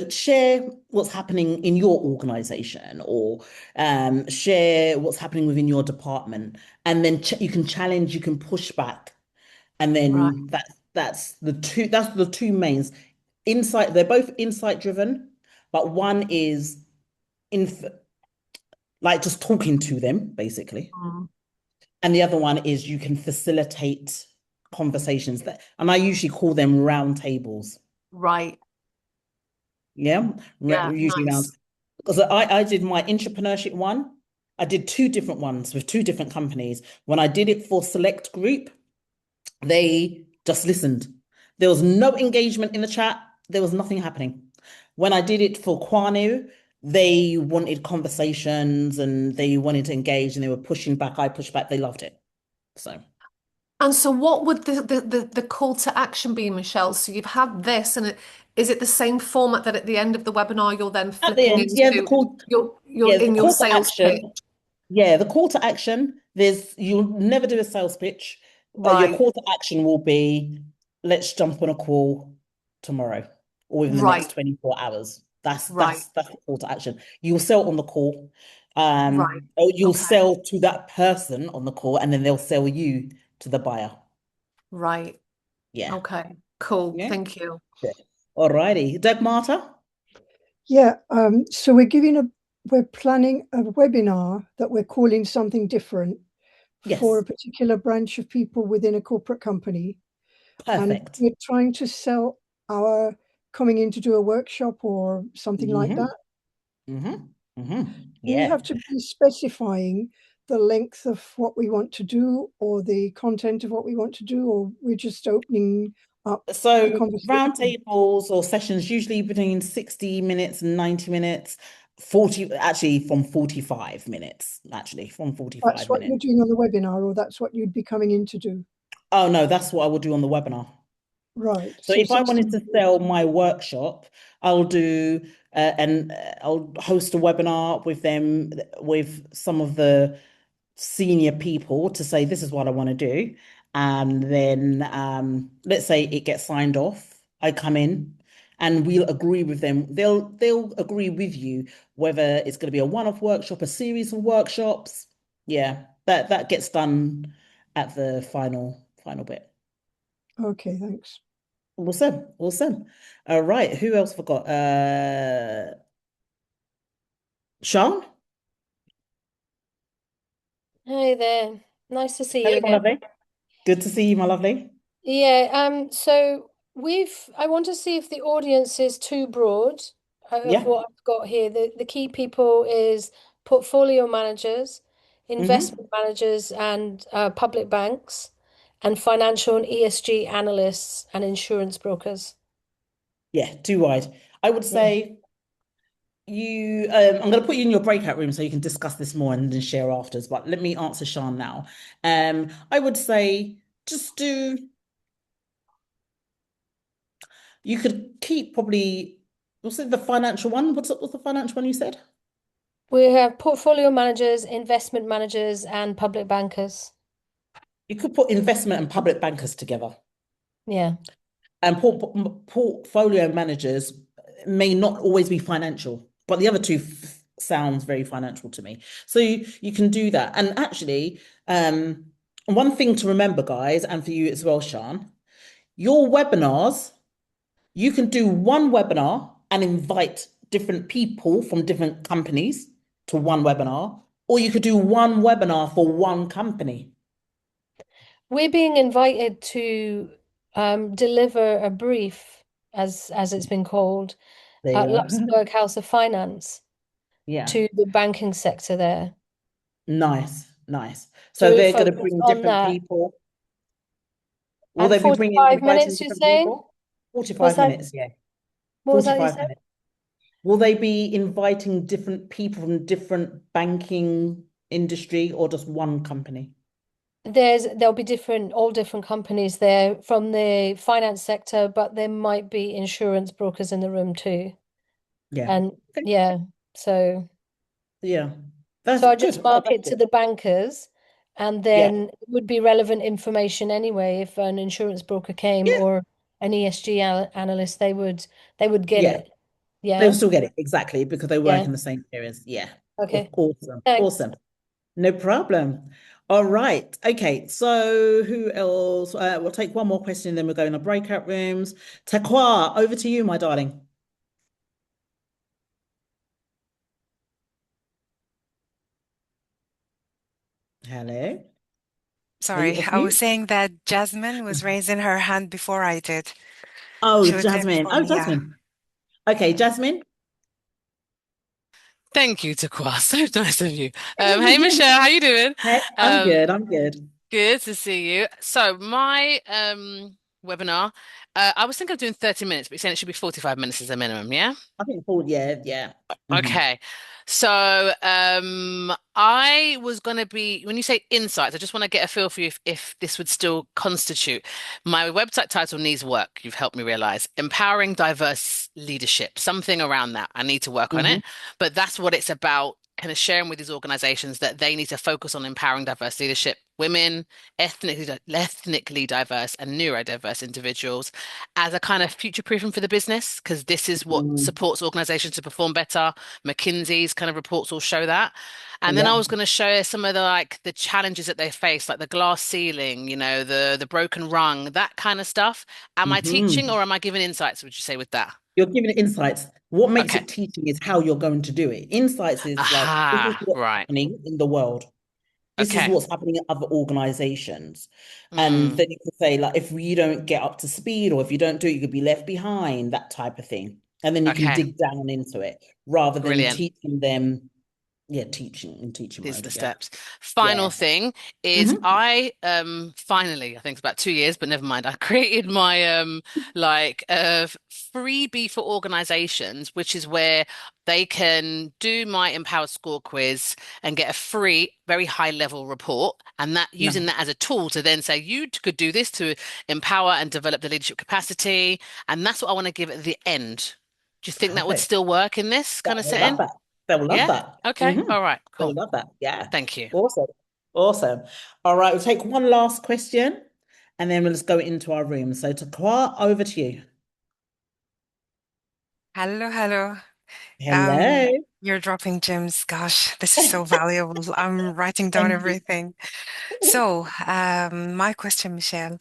share what's happening in your organization, or share what's happening within your department, and then ch you can challenge, you can push back, and Right. then that's the two mains. Insight, they're both insight driven, but one is inf like just talking to them, basically. Mm. And the other one is you can facilitate conversations that, and I usually call them round tables. Right. Yeah, Yeah, usually round, nice. because I did my entrepreneurship one. I did two different ones with two different companies. When I did it for Select Group, they just listened. There was no engagement in the chat. There was nothing happening. When I did it for Kwanu, they wanted conversations and they wanted to engage and they were pushing back. I pushed back. They loved it. So And so what would the call to action be, Michelle? So you've had this, and is it the same format that at the end of the webinar you're then at the flipping end, yeah, into your yeah, the in your call to sales action. pitch? Yeah, the call to action, you'll never do a sales pitch. Your Right, call to action will be, let's jump on a call tomorrow or within the next right, 24 hours. That's right, that's that's the call to action. You'll sell on the call. right. Or you'll Okay, sell to that person on the call, and then they'll sell you to the buyer. right. Yeah. Okay, cool. Yeah. Thank you. Yeah. All righty. Doug Marta? Yeah, so we're planning a webinar that we're calling something different for a Yes. particular branch of people within a corporate company. And Perfect. we're trying to sell our coming in to do a workshop or something like Mm-hmm. that. Mm-hmm. Mm-hmm. Do we Yeah. have to be specifying the length of what we want to do or the content of what we want to do, or we're just opening up a So conversation? roundtables or sessions usually between 60 minutes and 90 minutes, 40, actually from 45 minutes, actually from That's 45 what you're minutes. doing on the webinar, or that's what you'd be coming in to do. Oh no, that's what I will do on the webinar. Right. So So if I 60 wanted to minutes. sell my workshop, I'll do and I'll host a webinar with them, with some of the senior people, to say this is what I want to do. And then let's say it gets signed off. I come in and we'll agree with them. They'll agree with you whether it's going to be a one-off workshop, a series of workshops. Yeah, that gets done at the final bit. Okay, thanks. Awesome, awesome. All right, who else forgot? Sean? Hi there. Nice to see Hello, you my again. lovely. Good to see you, my lovely. Yeah, so I want to see if the audience is too broad of Yeah. what I've got here. The key people is portfolio managers, Mm-hmm. investment managers and public banks, and financial and ESG analysts and insurance brokers. Yeah, too wide. I would Yeah. say I'm going to put you in your breakout room so you can discuss this more and then share afters. But let me answer Sean now. I would say just do. You could keep probably. What's it? The financial one. What's the financial one you said? We have portfolio managers, investment managers, and public bankers. You could put investment and public bankers together. Yeah. And portfolio managers may not always be financial, but the other two sounds very financial to me. So you can do that. And actually, one thing to remember, guys, and for you as well, Sean, your webinars, you can do one webinar and invite different people from different companies to one webinar, or you could do one webinar for one company. We're being invited to deliver a brief, as it's been called, There you at are. Luxembourg House of Finance Yeah. to the banking sector there. Nice, nice. So So we're they're going to focused bring on different that. people. Will And they be bringing, 45 inviting minutes, you're different saying? people? Was 45 that minutes, yeah. what was that you 45 said? minutes. Will they be inviting different people from different banking industry or just one company? There'll be all different companies there from the finance sector, but there might be insurance brokers in the room too. Yeah. And Okay. yeah, so Yeah. That's So I good. just Oh, mark that's it to good. the bankers, and Yeah. then it would be relevant information anyway if an insurance broker came Yeah. or an ESG analyst, they would get Yeah. it. They'll Yeah. still get it exactly because they work Yeah. in the same areas. Yeah. Okay. Awesome. Thanks. Awesome. No problem. All right. Okay. So who else? We'll take one more question, then we'll go in the breakout rooms. Takwa, over to you, my darling. Hello. Are you Sorry, off I was mute? saying that Jasmine was raising her hand before I did. Oh, She was there Jasmine. before Oh, me, yeah. Jasmine. Okay, Jasmine. Thank you, Takwa. So nice of you. Hey Michelle, how you doing? Hey, I'm Um, good. I'm good. Good to see you. So my webinar, I was thinking of doing 30 minutes, but you're saying it should be 45 minutes as a minimum, yeah? I think Paul, yeah, yeah. Hmm. Okay. So I was gonna be when you say insights, I just want to get a feel for you if this would still constitute. My website title needs work, you've helped me realize. Empowering diverse leadership, something around that. I need to work on it. Hmm. But that's what it's about, kind of sharing with these organizations that they need to focus on empowering diverse leadership, women, ethnically diverse and neurodiverse individuals as a kind of future proofing for the business, because this is what supports organizations to perform better. McKinsey's kind of reports all show that. And then I Yeah. was going to show some of the the challenges that they face, like the glass ceiling, the broken rung, that kind of stuff. Am I teaching Hmm. or am I giving insights, would you say, with that? You're giving it insights. What makes Okay. it teaching is how you're going to do it. Insights is like, this is Aha, what's right. happening in the world. This is Okay. what's happening in other organizations. And Mm, then you could say, like, if you don't get up to speed or if you don't do it, you could be left behind, that type of thing. And then you can okay. dig down into it rather than Brilliant. teaching them, yeah, teaching in teaching These are mode. the Yeah. steps. Final Yeah. thing is Hmm. I finally, I think it's about 2 years, but never mind. I created my freebie for organizations, which is where they can do my Empowered Score quiz and get a free, very high level report, and that using No, that as a tool to then say you could do this to empower and develop the leadership capacity, and that's what I want to give at the end. Do you think that would perfect. still work in this That kind of will love setting? that. They will love Yeah? that. Okay. Hmm. All right. They will Cool. love that. Yeah. Thank you. Awesome. Awesome. All right, we'll take one last question and then we'll just go into our room. So Takwa, over to you. Hello, hello. Um, Hello. you're dropping gems. Gosh, this is so valuable. I'm writing down Thank you. everything. So, my question, Michelle.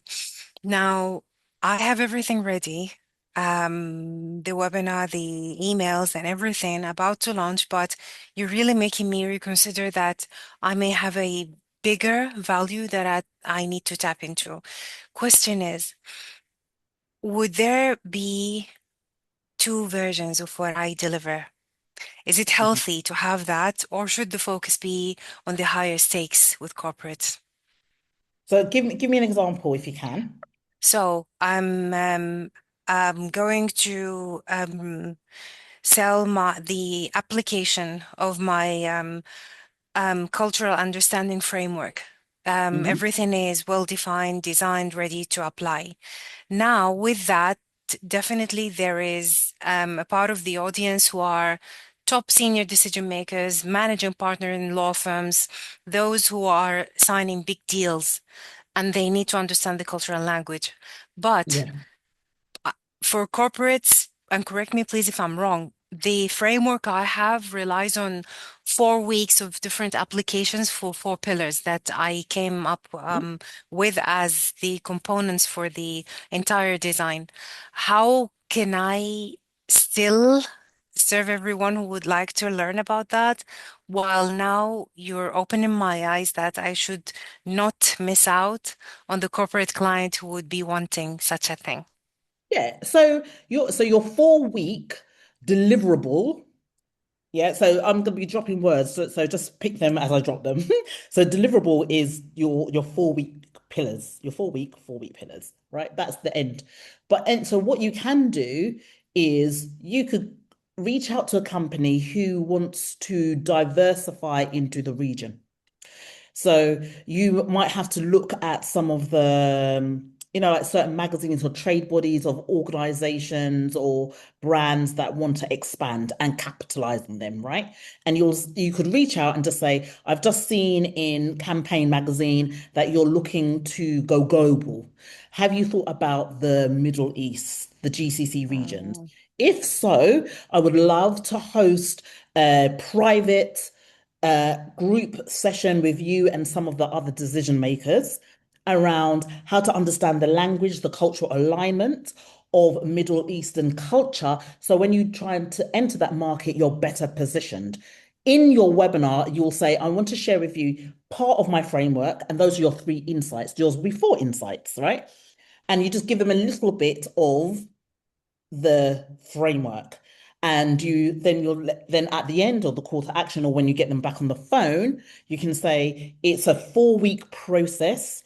Now, I have everything ready. The webinar, the emails, and everything about to launch, but you're really making me reconsider that I may have a bigger value that I need to tap into. Question is, would there be two versions of what I deliver? Is it healthy to have that, or should the focus be on the higher stakes with corporates? So give me an example if you can. So I'm going to sell the application of my cultural understanding framework. Hmm. Everything is well defined, designed, ready to apply. Now, with that, definitely there is a part of the audience who are top senior decision makers, managing partner in law firms, those who are signing big deals, and they need to understand the cultural language. But Yeah. for corporates, and correct me please if I'm wrong, the framework I have relies on 4 weeks of different applications for 4 pillars that I came up with as the components for the entire design. How can I still serve everyone who would like to learn about that, while now you're opening my eyes that I should not miss out on the corporate client who would be wanting such a thing? Yeah. So your 4 week deliverable. Yeah, so I'm going to be dropping words, so just pick them as I drop them. So deliverable is your 4 week pillars, your 4 week pillars, right? That's the end. And so what you can do is you could reach out to a company who wants to diversify into the region. So you might have to look at some of the like certain magazines or trade bodies of organizations or brands that want to expand and capitalize on them, right? And you could reach out and just say, I've just seen in Campaign magazine that you're looking to go global. Have you thought about the Middle East, the GCC regions? Mm. If so, I would love to host a private group session with you and some of the other decision makers around how to understand the language, the cultural alignment of Middle Eastern culture. So when you try to enter that market, you're better positioned. In your webinar, you'll say, I want to share with you part of my framework, and those are your 3 insights. Yours will be 4 insights, right? And you just give them a little bit of the framework. And then at the end of the call to action, or when you get them back on the phone, you can say it's a 4-week process,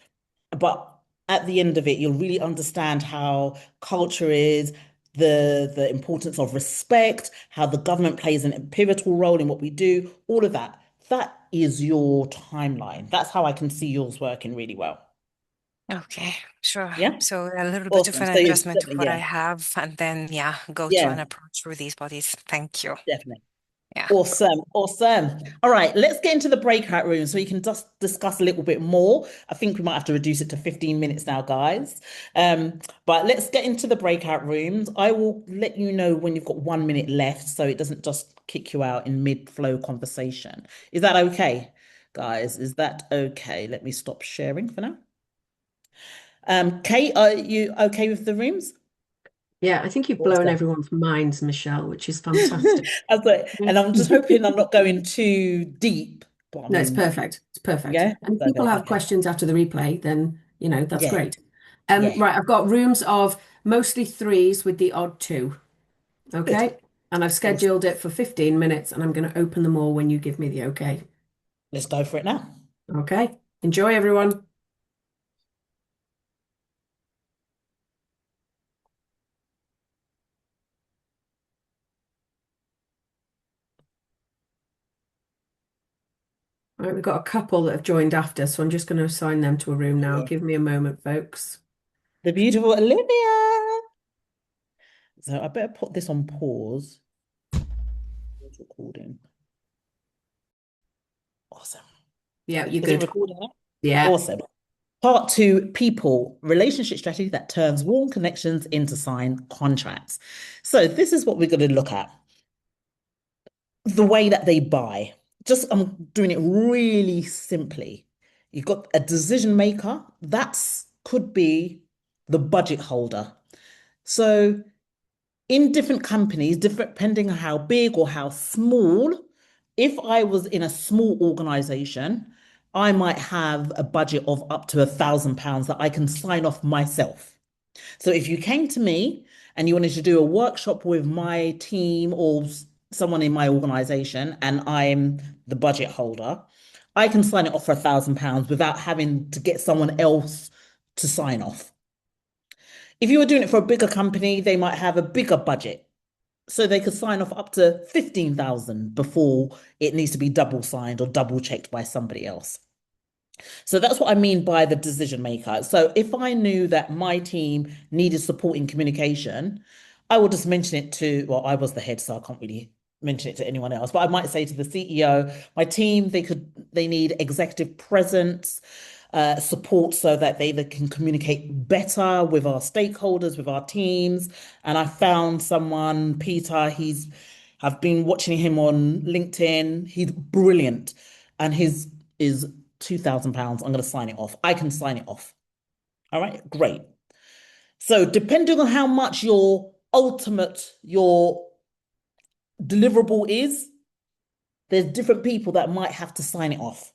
but at the end of it, you'll really understand how culture is, the importance of respect, how the government plays a pivotal role in what we do, all of that. That is your timeline. That's how I can see yours working really well. Okay, sure. Yeah. So a little bit of Awesome. an So you adjustment of definitely, what I yeah, have, and then yeah, go to yeah, an approach through these bodies. Thank you. definitely. Yeah. Awesome, awesome. All right, let's get into the breakout room so you can just discuss a little bit more. I think we might have to reduce it to 15 minutes now, guys. But let's get into the breakout rooms. I will let you know when you've got 1 minute left so it doesn't just kick you out in mid-flow conversation. Is that okay, guys? Is that okay? Let me stop sharing for now. Kate, are you okay with the rooms? Yeah, I think you've blown Awesome. everyone's minds, Michelle, which is fantastic. And I'm just hoping I'm not going too deep, but I No, it's mean, perfect. It's perfect. yeah, And if it's people okay, have okay. questions after the replay, then, that's Yeah, great. yeah, Right, I've got rooms of mostly threes with the odd two. good. Okay. And I've Awesome. scheduled it for 15 minutes and I'm going to open them all when you give me the okay. Let's go for it now. Okay. Enjoy, everyone. All right, we've got a couple that have joined after, so I'm just going to assign them to a room now. Yeah. Give me a moment, folks. The beautiful Olivia. So I better put this on pause. It's recording. Awesome. Yeah, you're Is it good. recording now? Yeah. Awesome. Part 2, people, relationship strategy that turns warm connections into signed contracts. So this is what we're going to look at. The way that they buy. Just I'm doing it really simply. You've got a decision maker. That's could be the budget holder. So in different companies, different depending on how big or how small, if I was in a small organization, I might have a budget of up to £1,000 that I can sign off myself. So if you came to me and you wanted to do a workshop with my team or someone in my organization and I'm the budget holder, I can sign it off for £1,000 without having to get someone else to sign off. If you were doing it for a bigger company, they might have a bigger budget. So they could sign off up to 15,000 before it needs to be double signed or double checked by somebody else. So that's what I mean by the decision maker. So if I knew that my team needed support in communication, I would just mention it to, well, I was the head, so I can't really mention it to anyone else, but I might say to the CEO, my team, they need executive presence, support so that they can communicate better with our stakeholders, with our teams. And I found someone, Peter, I've been watching him on LinkedIn. He's brilliant. And his is £2,000. I'm going to sign it off. I can sign it off. All right, great. So depending on how much your deliverable is, there's different people that might have to sign it off.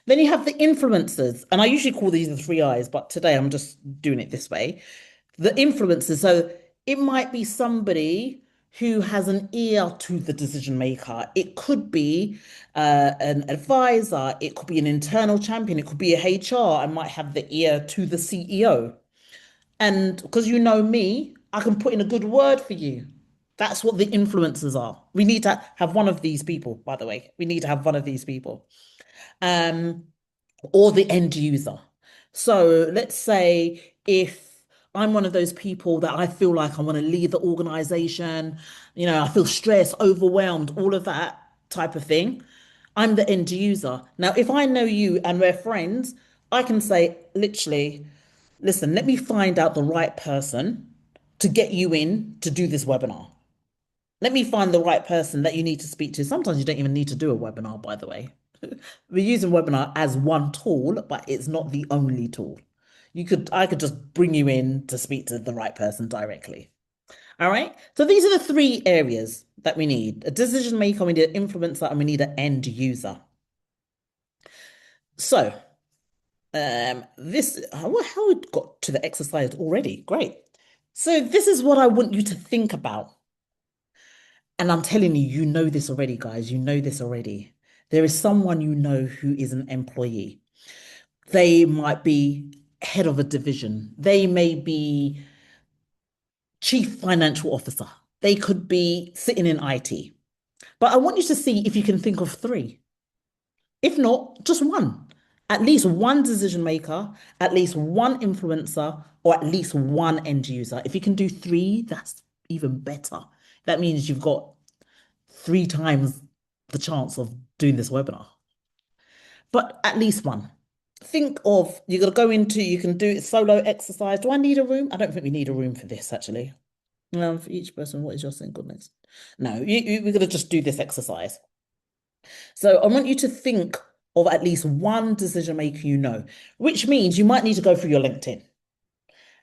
Then you have the influencers, and I usually call these the 3 I's, but today I'm just doing it this way. The influencers. So it might be somebody who has an ear to the decision maker. It could be an advisor. It could be an internal champion. It could be a HR. I might have the ear to the CEO. And because you know me, I can put in a good word for you. That's what the influencers are. We need to have one of these people, by the way. We need to have one of these people. Um, or the end user. So let's say if I'm one of those people that I feel like I want to leave the organization, I feel stressed, overwhelmed, all of that type of thing. I'm the end user. Now, if I know you and we're friends, I can say literally, listen, let me find out the right person to get you in to do this webinar. Let me find the right person that you need to speak to. Sometimes you don't even need to do a webinar, by the way. We're using webinar as one tool, but it's not the only tool. I could just bring you in to speak to the right person directly. All right. So these are the three areas that we need: a decision maker, we need an influencer, and we need an end user. So how it got to the exercise already. Great. So this is what I want you to think about. And I'm telling you, you know this already, guys. You know this already. There is someone you know who is an employee. They might be head of a division. They may be chief financial officer. They could be sitting in IT. But I want you to see if you can think of three. If not, just one. At least one decision maker, at least one influencer, or at least one end user. If you can do three, that's even better. That means you've got three times the chance of doing this webinar. But at least one. Think of, you're going to go into, you can do it solo exercise. Do I need a room? I don't think we need a room for this, actually. For each person, what is your singleness? No, we're going to just do this exercise. So I want you to think of at least one decision maker you know, which means you might need to go through your LinkedIn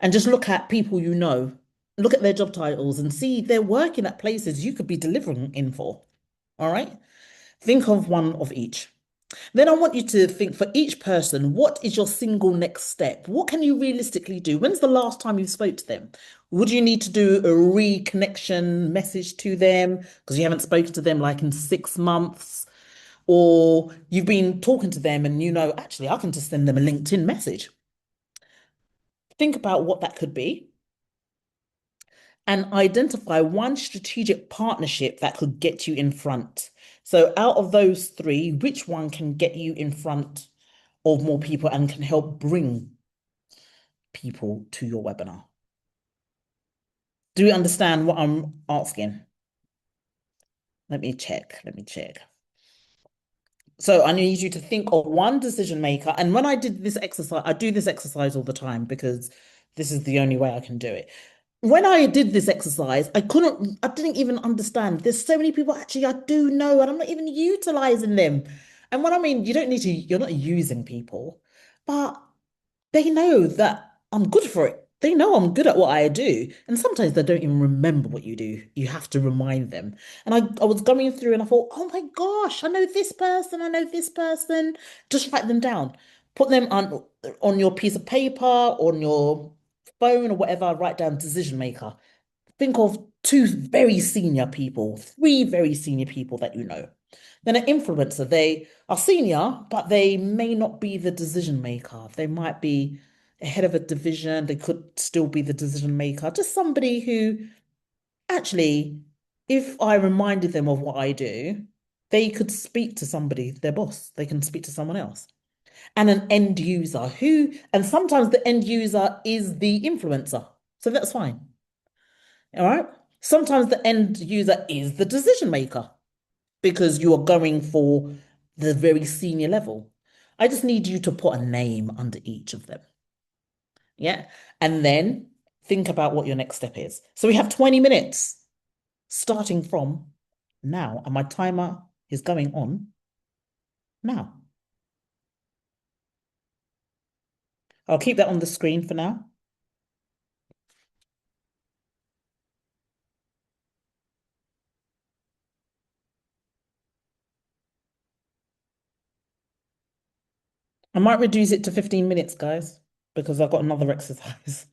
and just look at people you know, look at their job titles and see if they're working at places you could be delivering in for. All right. Think of one of each. Then I want you to think for each person, what is your single next step? What can you realistically do? When's the last time you spoke to them? Would you need to do a reconnection message to them because you haven't spoken to them like in 6 months? Or you've been talking to them and actually, I can just send them a LinkedIn message. Think about what that could be and identify one strategic partnership that could get you in front. So out of those three, which one can get you in front of more people and can help bring people to your webinar? Do you understand what I'm asking? Let me check. So I need you to think of one decision maker. And when I did this exercise, I do this exercise all the time because this is the only way I can do it. When I did this exercise, I didn't even understand. There's so many people actually I do know, and I'm not even utilizing them. And what I mean, you're not using people, but they know that I'm good for it. They know I'm good at what I do. And sometimes they don't even remember what you do. You have to remind them. And I was going through and I thought, oh my gosh, I know this person, I know this person. Just write them down. Put them on your piece of paper, on your phone or whatever, write down decision maker. Think of two very senior people, three very senior people that you know. Then an influencer, they are senior, but they may not be the decision maker. They might be a head of a division. They could still be the decision maker. Just somebody who actually, if I reminded them of what I do, they could speak to somebody, their boss. They can speak to someone else. And an end user and sometimes the end user is the influencer. So that's fine. All right. Sometimes the end user is the decision maker because you are going for the very senior level. I just need you to put a name under each of them. Yeah. And then think about what your next step is. So we have 20 minutes starting from now. And my timer is going on now. I'll keep that on the screen for now. I might reduce it to 15 minutes, guys, because I've got another exercise.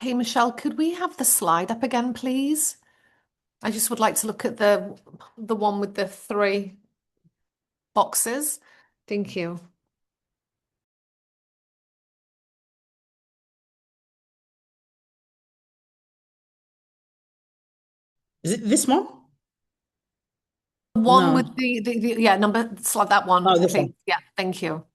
Hey, Michelle, could we have the slide up again, please? I just would like to look at the one with the three boxes. Thank you. Is it this one? The one No. with the yeah, number slide that one, Oh, this please. one. Yeah, thank you.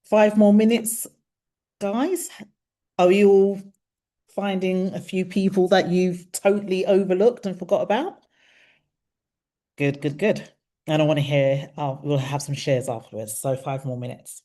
5 more minutes, guys. Are you all finding a few people that you've totally overlooked and forgot about? Good, good, good. And I want to hear, we'll have some shares afterwards. So 5 more minutes.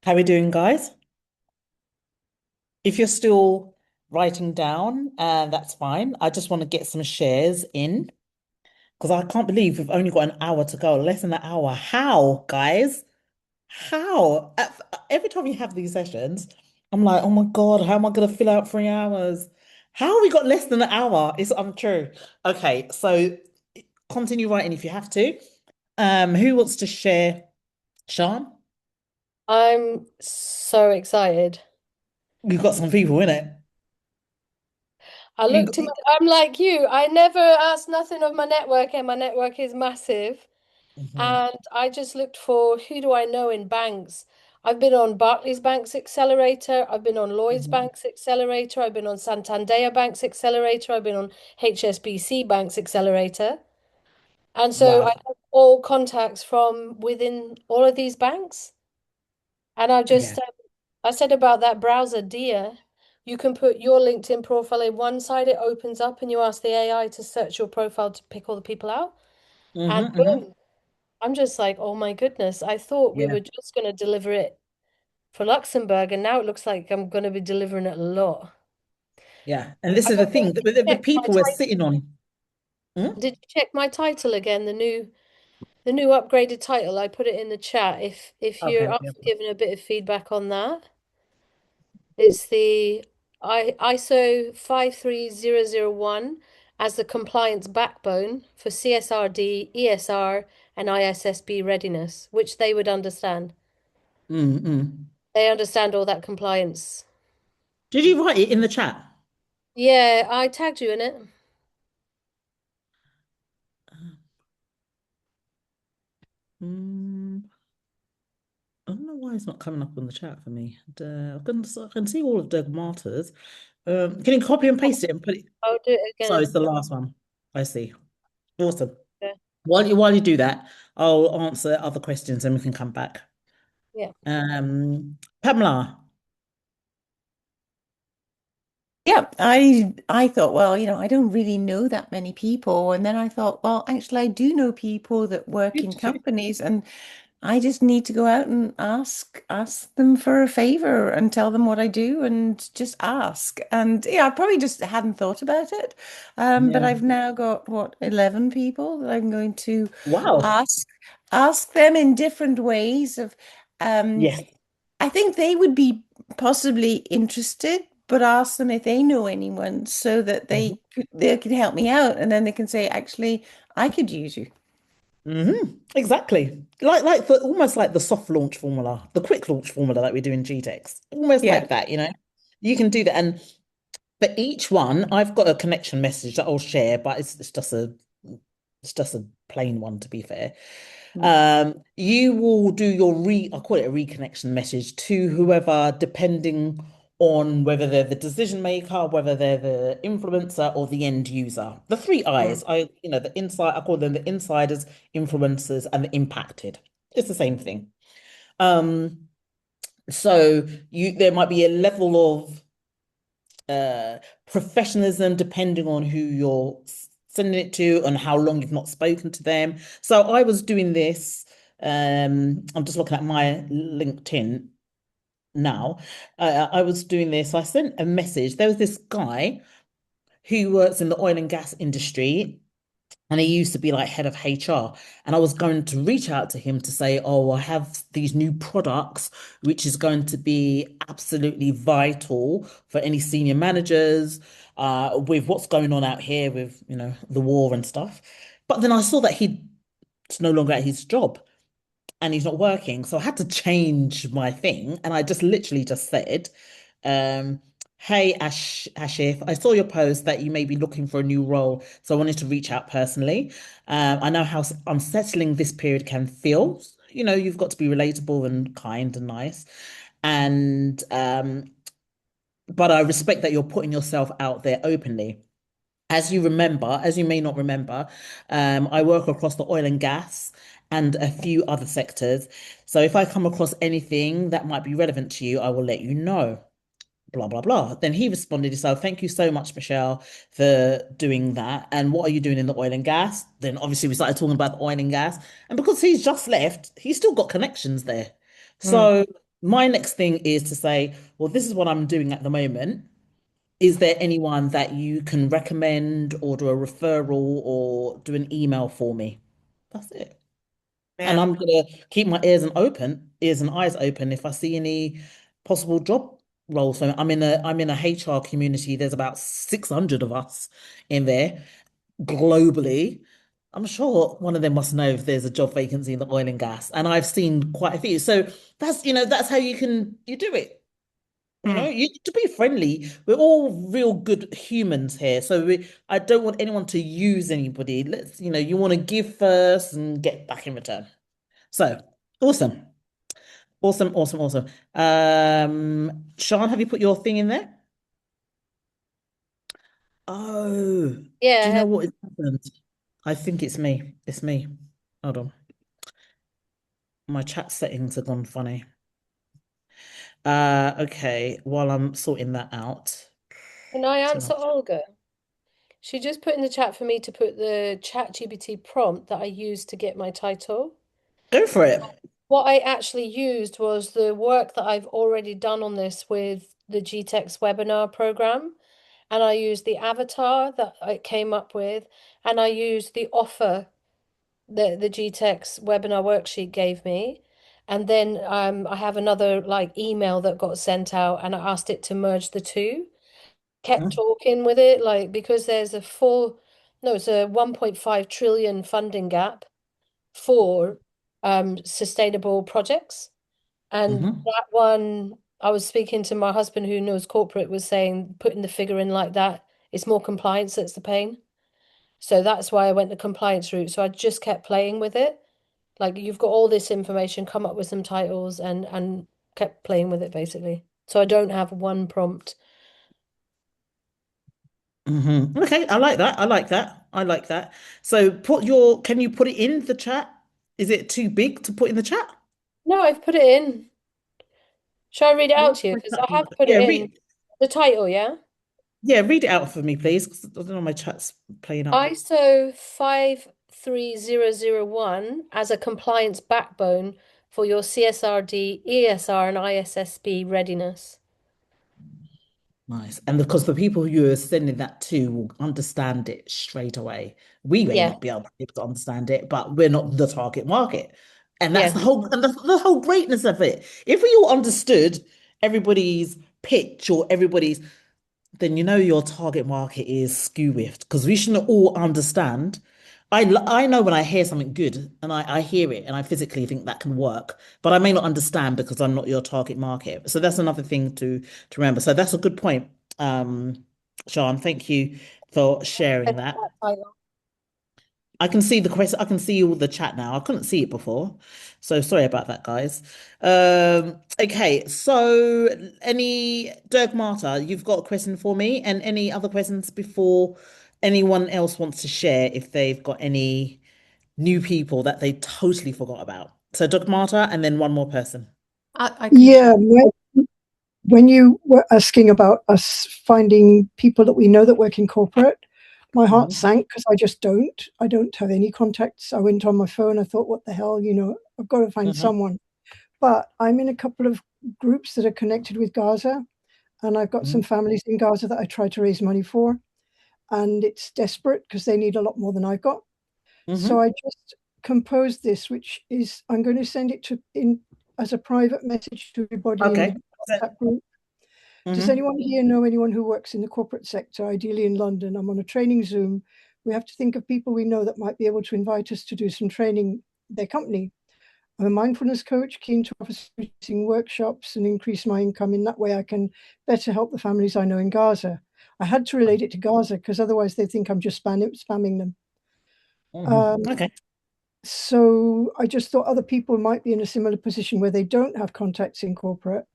How are we doing, guys? If you're still writing down, that's fine. I just want to get some shares in because I can't believe we've only got an hour to go, less than an hour. How, guys? How? Every time we have these sessions, I'm like, oh my God, how am I going to fill out 3 hours? How have we got less than an hour? It's untrue. Okay, so continue writing if you have to. Who wants to share? Sean, I'm so excited. you've got some people in it. I You, looked to I'm like you. I never asked nothing of my network, and my network is massive. Mhm. And I just looked for who do I know in banks. I've been on Barclays Banks Accelerator. I've been on Lloyds Mhm. Banks Accelerator. I've been on Santander Banks Accelerator. I've been on HSBC Banks Accelerator. And so I Wow. have all contacts from within all of these banks. And Yeah. I said about that browser, Dia, you can put your LinkedIn profile in one side, it opens up, and you ask the AI to search your profile to pick all the people out. And Hmm. boom, I'm just like, oh my goodness, I thought we Yeah. were just going to deliver it for Luxembourg, and now it looks like I'm going to be delivering it a lot. Yeah. And this I is the don't know, thing that did you the check my people we're title? sitting on. Hmm? Did you check my title again? The new upgraded title. I put it in the chat. If you're Okay. up Yeah. for giving a bit of feedback on that. It's the ISO 53001 as the compliance backbone for CSRD, ESR, and ISSB readiness, which they would understand. Mm-mm. They understand all that compliance. Did you write it in the chat? Yeah, I tagged you in it. Mm, I don't know why it's not coming up on the chat for me. I can see all of Doug Marters. Can you copy and paste it and put it? I'll do it So it's again. the last one. I see. Awesome. Yeah. While you do that, I'll answer other questions and we can come back. Yeah. Pamela, Yeah, I thought, well, I don't really know that many people. And then I thought, well, actually, I do know people that work in companies. And I just need to go out and ask them for a favor and tell them what I do and just ask. And yeah, I probably just hadn't thought about it. But Yeah. I've now got what, 11 people that I'm going to Wow. ask ask them in different ways of um Yes. I think they would be possibly interested, but ask them if they know anyone so that Mhm. they could help me out and then they can say, actually, I could use you. Exactly. Like the almost like the soft launch formula, the quick launch formula that we do in GTeX. Almost Yeah. like that, you know. You can do that. And for each one, I've got a connection message that I'll share, but it's just a plain one to be fair. Mm. You will do your I call it a reconnection message to whoever, depending on whether they're the decision maker, whether they're the influencer or the end user. The three Mm. I's, the inside, I call them the insiders, influencers, and the impacted. It's the same thing. Um, so there might be a level of uh, professionalism depending on who you're sending it to and how long you've not spoken to them. So I was doing this. I'm just looking at my LinkedIn now. I was doing this. I sent a message. There was this guy who works in the oil and gas industry, and he used to be like head of HR. And I was going to reach out to him to say, oh, I have these new products, which is going to be absolutely vital for any senior managers, with what's going on out here with, the war and stuff. But then I saw that he's no longer at his job and he's not working. So I had to change my thing. And I just literally just said, um, hey, Ashif, I saw your post that you may be looking for a new role. So I wanted to reach out personally. I know how unsettling this period can feel. You've got to be relatable and kind and nice. And, but I respect that you're putting yourself out there openly. As you may not remember, I work across the oil and gas and a few other sectors. So if I come across anything that might be relevant to you, I will let you know. Blah, blah, blah. Then he responded, so thank you so much, Michelle, for doing that. And what are you doing in the oil and gas? Then obviously we started talking about the oil and gas. And because he's just left, he's still got connections there. Mm. So my next thing is to say, well, this is what I'm doing at the moment. Is there anyone that you can recommend or do a referral or do an email for me? That's it. And Yeah. I'm gonna keep my ears and eyes open if I see any possible job roles. So I'm in a HR community. There's about 600 of us in there globally. I'm sure one of them must know if there's a job vacancy in the oil and gas. And I've seen quite a few. So that's how you do it. Mm. You need to be friendly. We're all real good humans here. So I don't want anyone to use anybody. You want to give first and get back in return. So awesome. Awesome, awesome, awesome. Sean, have you put your thing in there? Oh, Yeah, do I you know have. what has happened? I think it's me. It's me. Hold on. My chat settings have gone funny. Okay, while I'm sorting that out. Can I Turn answer off. Olga? She just put in the chat for me to put the chat GPT prompt that I used to get my title. Go for it. What I actually used was the work that I've already done on this with the GTeX webinar program. And I used the avatar that I came up with, and I used the offer that the GTeX webinar worksheet gave me. And then I have another like email that got sent out, and I asked it to merge the two. Kept Mhm, talking with it, like because there's a no, it's a 1.5 trillion funding gap for sustainable projects. And mhm. that one, I was speaking to my husband who knows corporate, was saying putting the figure in like that, it's more compliance that's the pain. So that's why I went the compliance route. So I just kept playing with it. Like you've got all this information, come up with some titles and kept playing with it basically. So I don't have one prompt. Okay, I like that. I like that. I like that. So can you put it in the chat? Is it too big to put in the chat? No, I've put it in. Shall I read it Why out is to you? my Because chat I have not- put it Yeah, in the title, yeah? read it out for me, please. 'Cause I don't know my chat's playing up. ISO 5 53001 as a compliance backbone for your CSRD, ESR, and ISSB readiness. Nice. And because the people who you're sending that to will understand it straight away. We may Yeah, not be able to understand it, but we're not the target market. And that's yeah. the whole greatness of it. If we all understood everybody's pitch or everybody's, then you know your target market is skew whiffed because we shouldn't all understand. I know when I hear something good and I hear it and I physically think that can work, but I may not understand because I'm not your target market. So that's another thing to remember. So that's a good point, Sean. Thank you for sharing that. I can see the question. I can see all the chat now. I couldn't see it before. So sorry about that, guys. Okay, so any Dirk Marta, you've got a question for me, and any other questions before anyone else wants to share if they've got any new people that they totally forgot about. So Dirk Marta, and then one more person. I can Yeah, share. when you were asking about us finding people that we know that work in corporate, my heart Mhm, sank because I just don't. I don't have any contacts. I went on my phone. I thought, what the hell? I've got to find mhm, someone. But I'm in a couple of groups that are connected with Gaza, and I've got some mhm, families in Gaza that I try to raise money for, and it's desperate because they need a lot more than I've got. So mhm. I just composed this, which is I'm going to send it to in as a private message to everybody in Okay. the WhatsApp group. Does Mhm, anyone here know anyone who works in the corporate sector, ideally in London? I'm on a training Zoom. We have to think of people we know that might be able to invite us to do some training their company. I'm a mindfulness coach, keen to offer workshops and increase my income. In that way, I can better help the families I know in Gaza. I had to relate it to Gaza because otherwise they think I'm just spamming them. mhm. Um, Okay. so I just thought other people might be in a similar position where they don't have contacts in corporate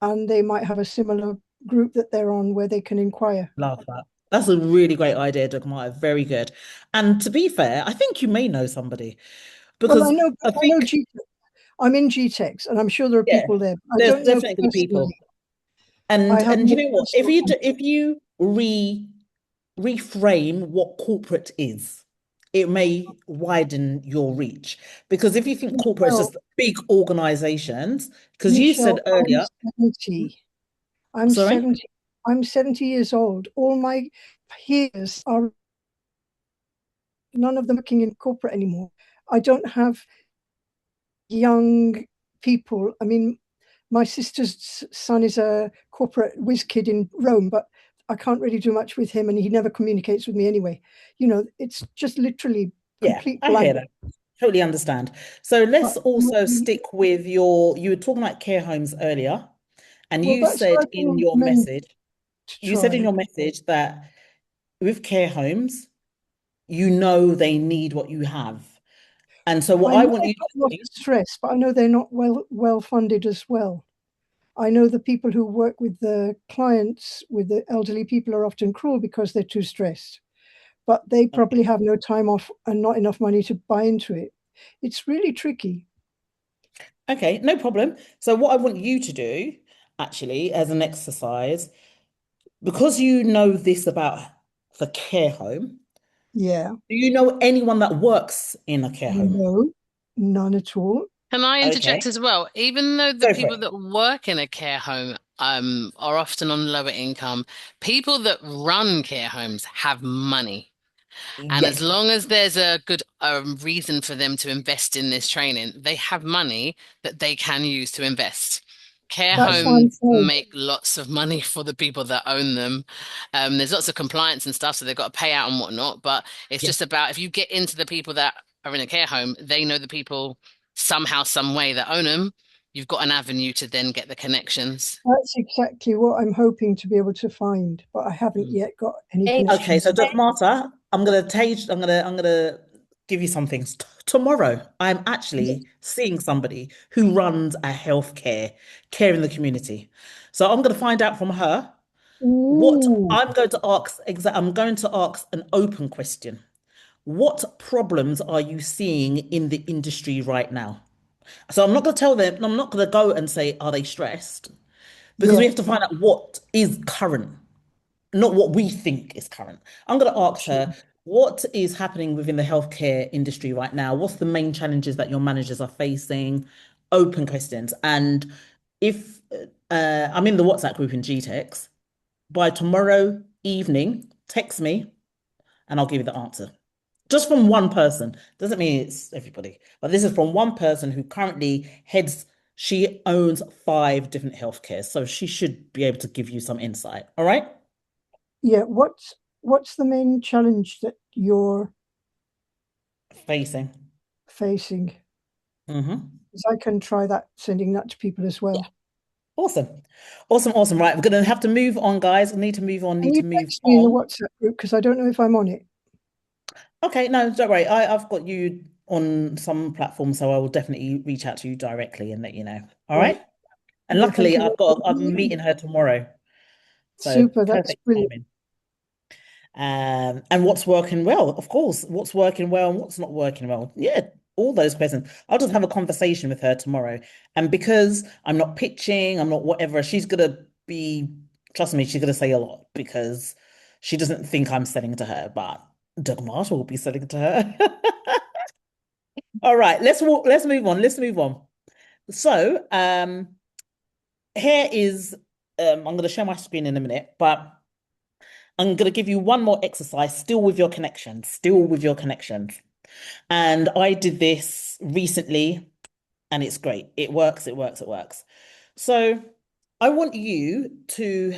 and they might have a similar group that they're on where they can inquire. Love that. That's a really great idea, Dagmar. Very good. And to be fair, I think you may know somebody Well, because I I know think, I'm in GTeX, and I'm sure there are yeah, people there. I there's don't know definitely personally. people. I have And you no know what? personal contact. If you reframe what corporate is, it may widen your reach. Because if you think corporate is Michelle, just big organizations, because you said Michelle, earlier, 70. I'm sorry? 70. I'm 70 years old. All my peers are none of them working in corporate anymore. I don't have young people. I mean, my sister's son is a corporate whiz kid in Rome, but I can't really do much with him, and he never communicates with me anyway. It's just literally Yeah, complete I hear blank. that. Totally understand. So But let's also stick with you were talking about care homes earlier, and well, you that's what said I've in been your meant message, to you said in try. your message that with care homes, you know they need what you have. And so what I I know want they've you got to a lot do, of stress, but I know they're not well funded as well. I know the people who work with the clients, with the elderly people, are often cruel because they're too stressed. But they probably have no time off and not enough money to buy into it. It's really tricky. okay, no problem. So what I want you to do, actually, as an exercise, because you know this about the care home, Yeah. do you know anyone that works in a care home? No, none at all. Can I interject Okay, as well? Even though the go for people it. that work in a care home are often on lower income, people that run care homes have money. And as Yes. long as there's a good reason for them to invest in this training, they have money that they can use to invest. Care That's what I'm homes saying. make lots of money for the people that own them. There's lots of compliance and stuff, so they've got to pay out and whatnot. But it's Yeah. just about if you get into the people that are in a care home, they know the people somehow, some way that own them. You've got an avenue to then get the connections. That's exactly what I'm hoping to be able to find, but I haven't Mm. yet got any Okay, connections. so Doc Marta, I'm gonna give you some things. Tomorrow, I'm actually seeing somebody who runs a healthcare care in the community. So I'm gonna find out from her what Ooh, I'm going to ask an open question. What problems are you seeing in the industry right now? So I'm not gonna tell them, I'm not gonna go and say, are they stressed? Because we yeah, have to find out what is current, not what we think is current. I'm going to ask sure. her, what is happening within the healthcare industry right now? What's the main challenges that your managers are facing? Open questions. And if I'm in the WhatsApp group in GTeX, by tomorrow evening, text me and I'll give you the answer. Just from one person. Doesn't mean it's everybody, but this is from one person who currently she owns 5 different healthcares, so she should be able to give you some insight. All right? Yeah, what's the main challenge that you're Facing. facing? Mm-hmm. Because I can try that, sending that to people as Yeah. well. Awesome. Awesome. Awesome. Right. We're going to have to move on, guys. We need to move on, Can need you to move text me in the on. WhatsApp group? Because I don't know if I'm on it. Okay. No, don't worry. I've got you on some platform, so I will definitely reach out to you directly and let you know. All Right. right. And Yeah, thank luckily, you. I'm meeting her tomorrow. So Super, that's perfect brilliant. timing. And what's working well, of course, what's working well and what's not working well. Yeah, all those questions. I'll just have a conversation with her tomorrow. And because I'm not pitching, I'm not whatever, trust me, she's gonna say a lot because she doesn't think I'm selling to her, but Doug Marshall will be selling to her. All right, let's move on. Let's move on. So, here is I'm gonna share my screen in a minute, but I'm going to give you one more exercise, still with your connections, still with your connections. And I did this recently and it's great. It works, it works, it works. So I want you to,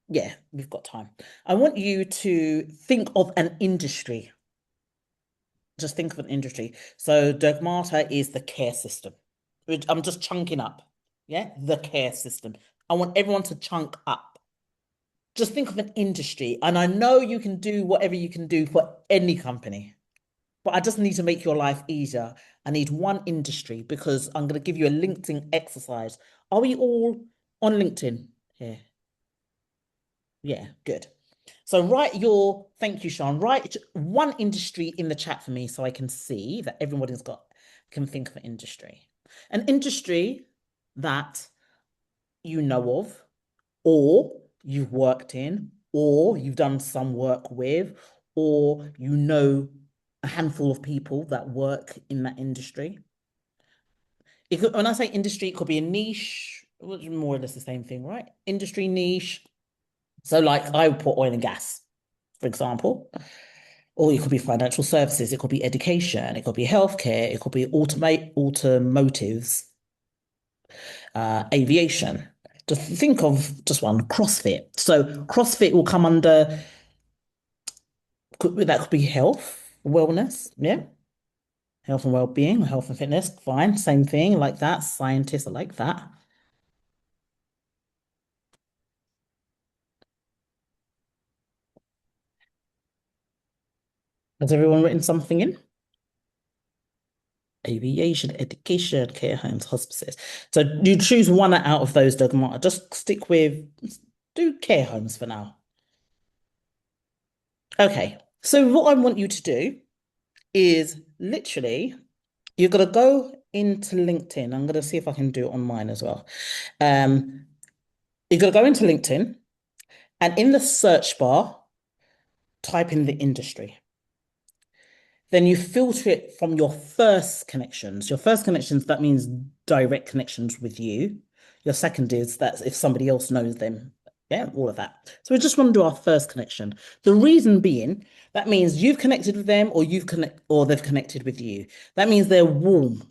yeah, we've got time. I want you to think of an industry. Just think of an industry. So Dogmata is the care system. I'm just chunking up. Yeah, the care system. I want everyone to chunk up. Just think of an industry. And I know you can do whatever you can do for any company, but I just need to make your life easier. I need one industry because I'm going to give you a LinkedIn exercise. Are we all on LinkedIn here? Yeah, good. So thank you, Sean. Write one industry in the chat for me so I can see that can think of an industry. An industry that you know of, or you've worked in, or you've done some work with, or you know a handful of people that work in that industry. When I say industry, it could be a niche, which is more or less the same thing, right? Industry niche. So, like, I would put oil and gas, for example, or it could be financial services, it could be education, it could be healthcare, it could be automotives, aviation. Just think of just one, CrossFit. So CrossFit will come under, that could be health, wellness, yeah. Health and well-being, health and fitness, fine, same thing, like that. Scientists are like that. Has everyone written something in? Aviation, education, care homes, hospices. So you choose one out of those, Dogmata. Just do care homes for now. Okay, so what I want you to do is literally, you're going to go into LinkedIn. I'm going to see if I can do it on mine as well. You're going to go into LinkedIn and in the search bar, type in the industry. Then you filter it from your first connections. Your first connections, that means direct connections with you. Your second is that if somebody else knows them. Yeah, all of that. So we just want to do our first connection. The reason being, that means you've connected with them or they've connected with you. That means they're warm.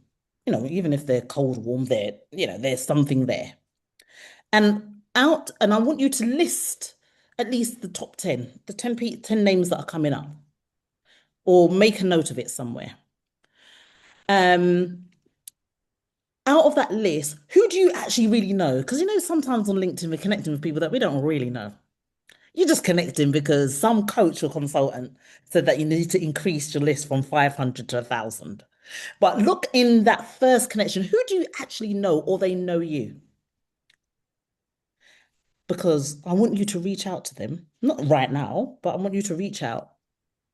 Even if they're cold, warm, there's something there. And I want you to list at least the top 10, the 10 names that are coming up, or make a note of it somewhere. Out of that list, who do you actually really know? Because sometimes on LinkedIn we're connecting with people that we don't really know. You're just connecting because some coach or consultant said that you need to increase your list from 500 to 1,000. But look in that first connection, who do you actually know or they know you? Because I want you to reach out to them, not right now, but I want you to reach out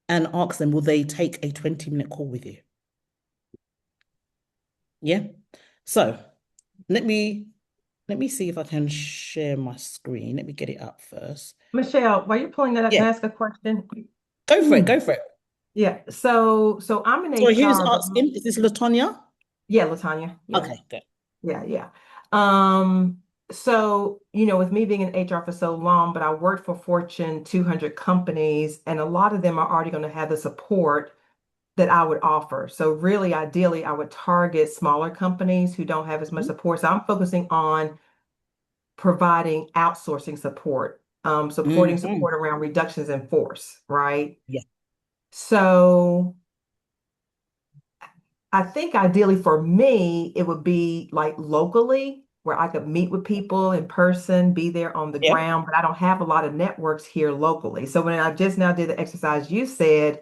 and ask them, will they take a 20-minute call with you? Yeah. So let me see if I can share my screen. Let me get it up first. Michelle, while you're pulling that up, can Yeah, I ask a question? go for it. Go for it. Yeah. So I'm in Sorry, who's HR, but asking? Is this Latonia? yeah, Latanya. Yeah. Okay, good. Yeah, yeah. Um, so, with me being in HR for so long, but I worked for Fortune 200 companies, and a lot of them are already going to have the support that I would offer. So really, ideally, I would target smaller companies who don't have as much support. So I'm focusing on providing outsourcing support, supporting Mm-hmm. support around reductions in force, right? Yeah. So I think ideally for me, it would be like locally where I could meet with people in person, be there on the Yeah. ground, but I don't have a lot of networks here locally. So when I just now did the exercise you said,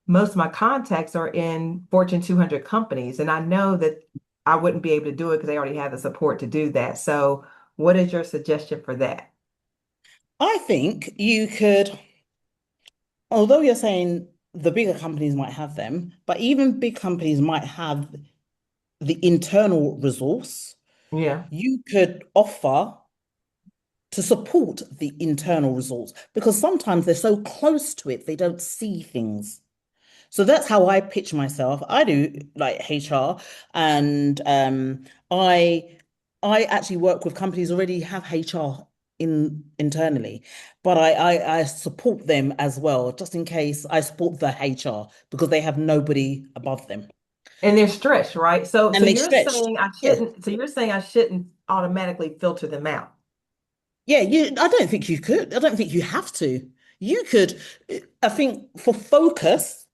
most of my contacts are in Fortune 200 companies, and I know that I wouldn't be able to do it because they already have the support to do that. So what is your suggestion for that? I think you could, although you're saying the bigger companies might have them, but even big companies might have the internal resource. Yeah. You could offer to support the internal resource because sometimes they're so close to it, they don't see things. So that's how I pitch myself. I do like HR and I actually work with companies already have HR internally, but I support them as well, just in case I support the HR because they have nobody above them. And they're stretched, right? So And they you're stretched. saying I Yeah. shouldn't, so you're saying I shouldn't automatically filter them out. Yeah, I don't think you could. I don't think you have to. You could, I think for focus,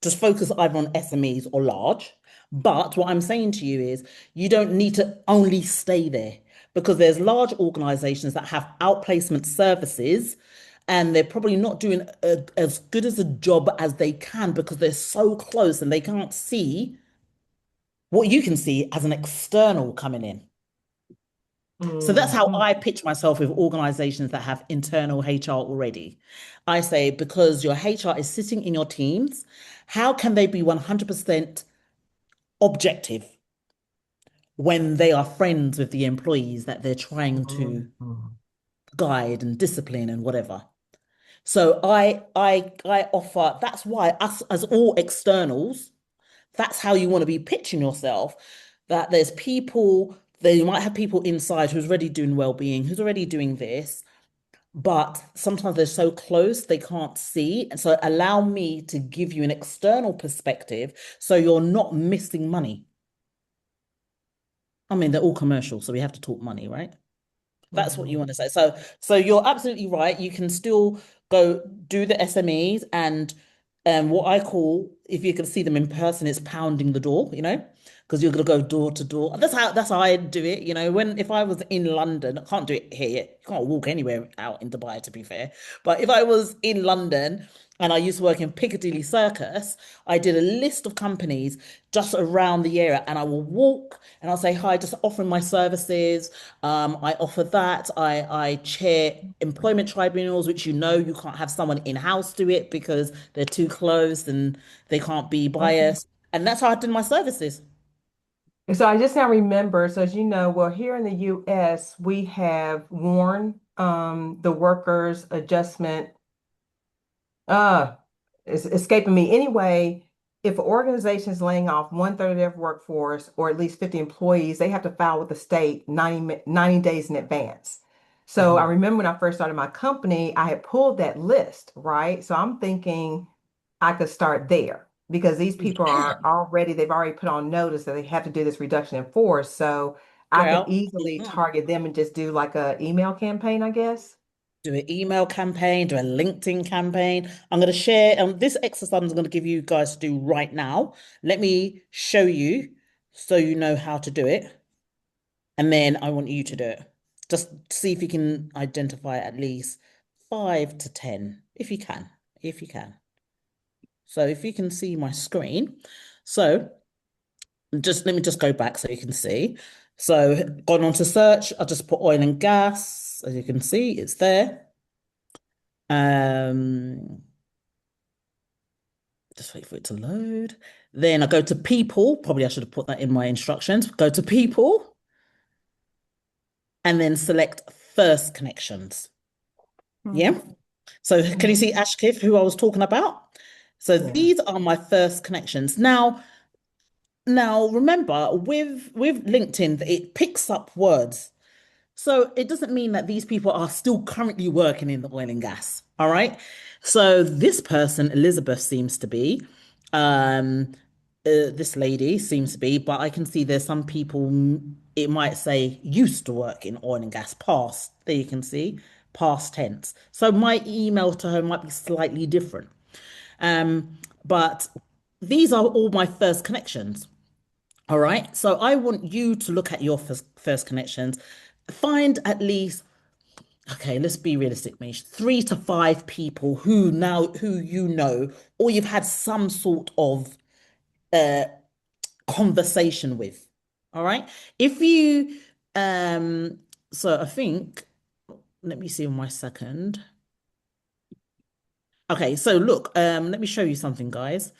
just focus either on SMEs or large. But what I'm saying to you is you don't need to only stay there because there's large organizations that have outplacement services and they're probably not doing as good as a job as they can because they're so close and they can't see what you can see as an external coming in. So that's how Mhm. I pitch myself with organizations that have internal HR already. I say, because your HR is sitting in your teams, how can they be 100% objective when they are friends with the employees that they're trying to Mhm. guide and discipline and whatever? So I offer, that's why us as all externals, that's how you want to be pitching yourself, that there's people, they might have people inside who's already doing well-being, who's already doing this, but sometimes they're so close they can't see. And so allow me to give you an external perspective so you're not missing money. I mean, they're all commercial, so we have to talk money, right? That's what you Mhm. want to say. So you're absolutely right. You can still go do the SMEs and what I call, if you can see them in person, it's pounding the door, because you're gonna go door to door. That's how I do it. When if I was in London, I can't do it here. You can't walk anywhere out in Dubai, to be fair. But if I was in London and I used to work in Piccadilly Circus, I did a list of companies just around the area and I will walk and I'll say, hi, just offering my services. I offer that. I chair employment tribunals, which you can't have someone in-house do it because they're too close and they can't be Okay. biased. And that's how I did my services. So I just now remember, so as you know, well, here in the US, we have WARN, the Workers Adjustment Uh, it's escaping me. Anyway, if an organization is laying off one-third of their workforce or at least 50 employees, they have to file with the state 90 days in advance. So I Mhm. remember when I first started my company, I had pulled that list, right? So I'm thinking I could start there because these people Yeah, they've already put on notice that they have to do this reduction in force. So I could girl. easily Mhm. target them and just do like a email campaign, I guess. Do an email campaign, do a LinkedIn campaign. I'm going to share this exercise I'm going to give you guys to do right now. Let me show you so you know how to do it. And then I want you to do it. Just see if you can identify at least 5 to 10, if you can, if you can. So if you can see my screen. So just let me just go back so you can see. So gone on to search, I just put oil and gas. As you can see, it's there. Um, just wait for it to load. Then I go to people. Probably I should have put that in my instructions. Go to people and then select first connections. Hmm. Yeah. So can you see Ashkif, who I was talking about? So Yeah. these are my first connections. Now remember with LinkedIn, it picks up words. So it doesn't mean that these people are still currently working in the oil and gas. All right. So this person, Elizabeth, seems to be, um, this lady seems to be, but I can see there's some people, it might say used to work in oil and gas, past. There you can see, past tense. So my email to her might be slightly different. But these are all my first connections. All right. So I want you to look at your first connections. Find at least, okay, let's be realistic, Mish, 3 to 5 people who you know, or you've had some sort of conversation with. All right. If you so I think, let me see on my second. Okay, so look, let me show you something, guys.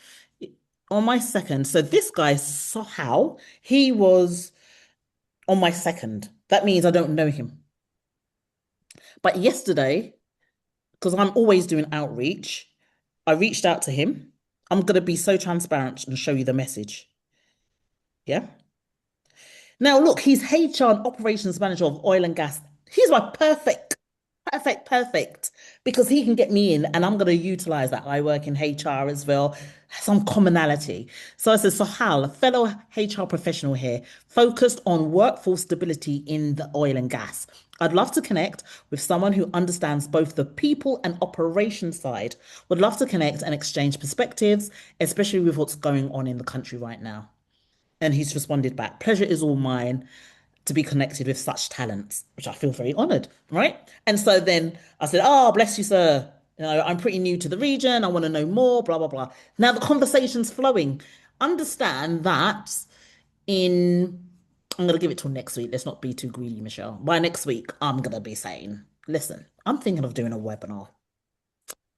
On my second, so this guy, Sohal, he was on my second. That means I don't know him. But yesterday, because I'm always doing outreach, I reached out to him. I'm going to be so transparent and show you the message. Yeah. Now, look, he's HR and operations manager of oil and gas. He's my perfect, because he can get me in and I'm going to utilize that. I work in HR as well, some commonality. So I said, Sohal, a fellow HR professional here, focused on workforce stability in the oil and gas. I'd love to connect with someone who understands both the people and operations side. Would love to connect and exchange perspectives, especially with what's going on in the country right now. And he's responded back, pleasure is all mine to be connected with such talents, which I feel very honored, right? And so then I said, oh, bless you, sir. You know, I'm pretty new to the region. I want to know more, blah, blah, blah. Now the conversation's flowing. Understand that in, I'm going to give it till next week. Let's not be too greedy, Michelle. By next week, I'm going to be saying, listen, I'm thinking of doing a webinar.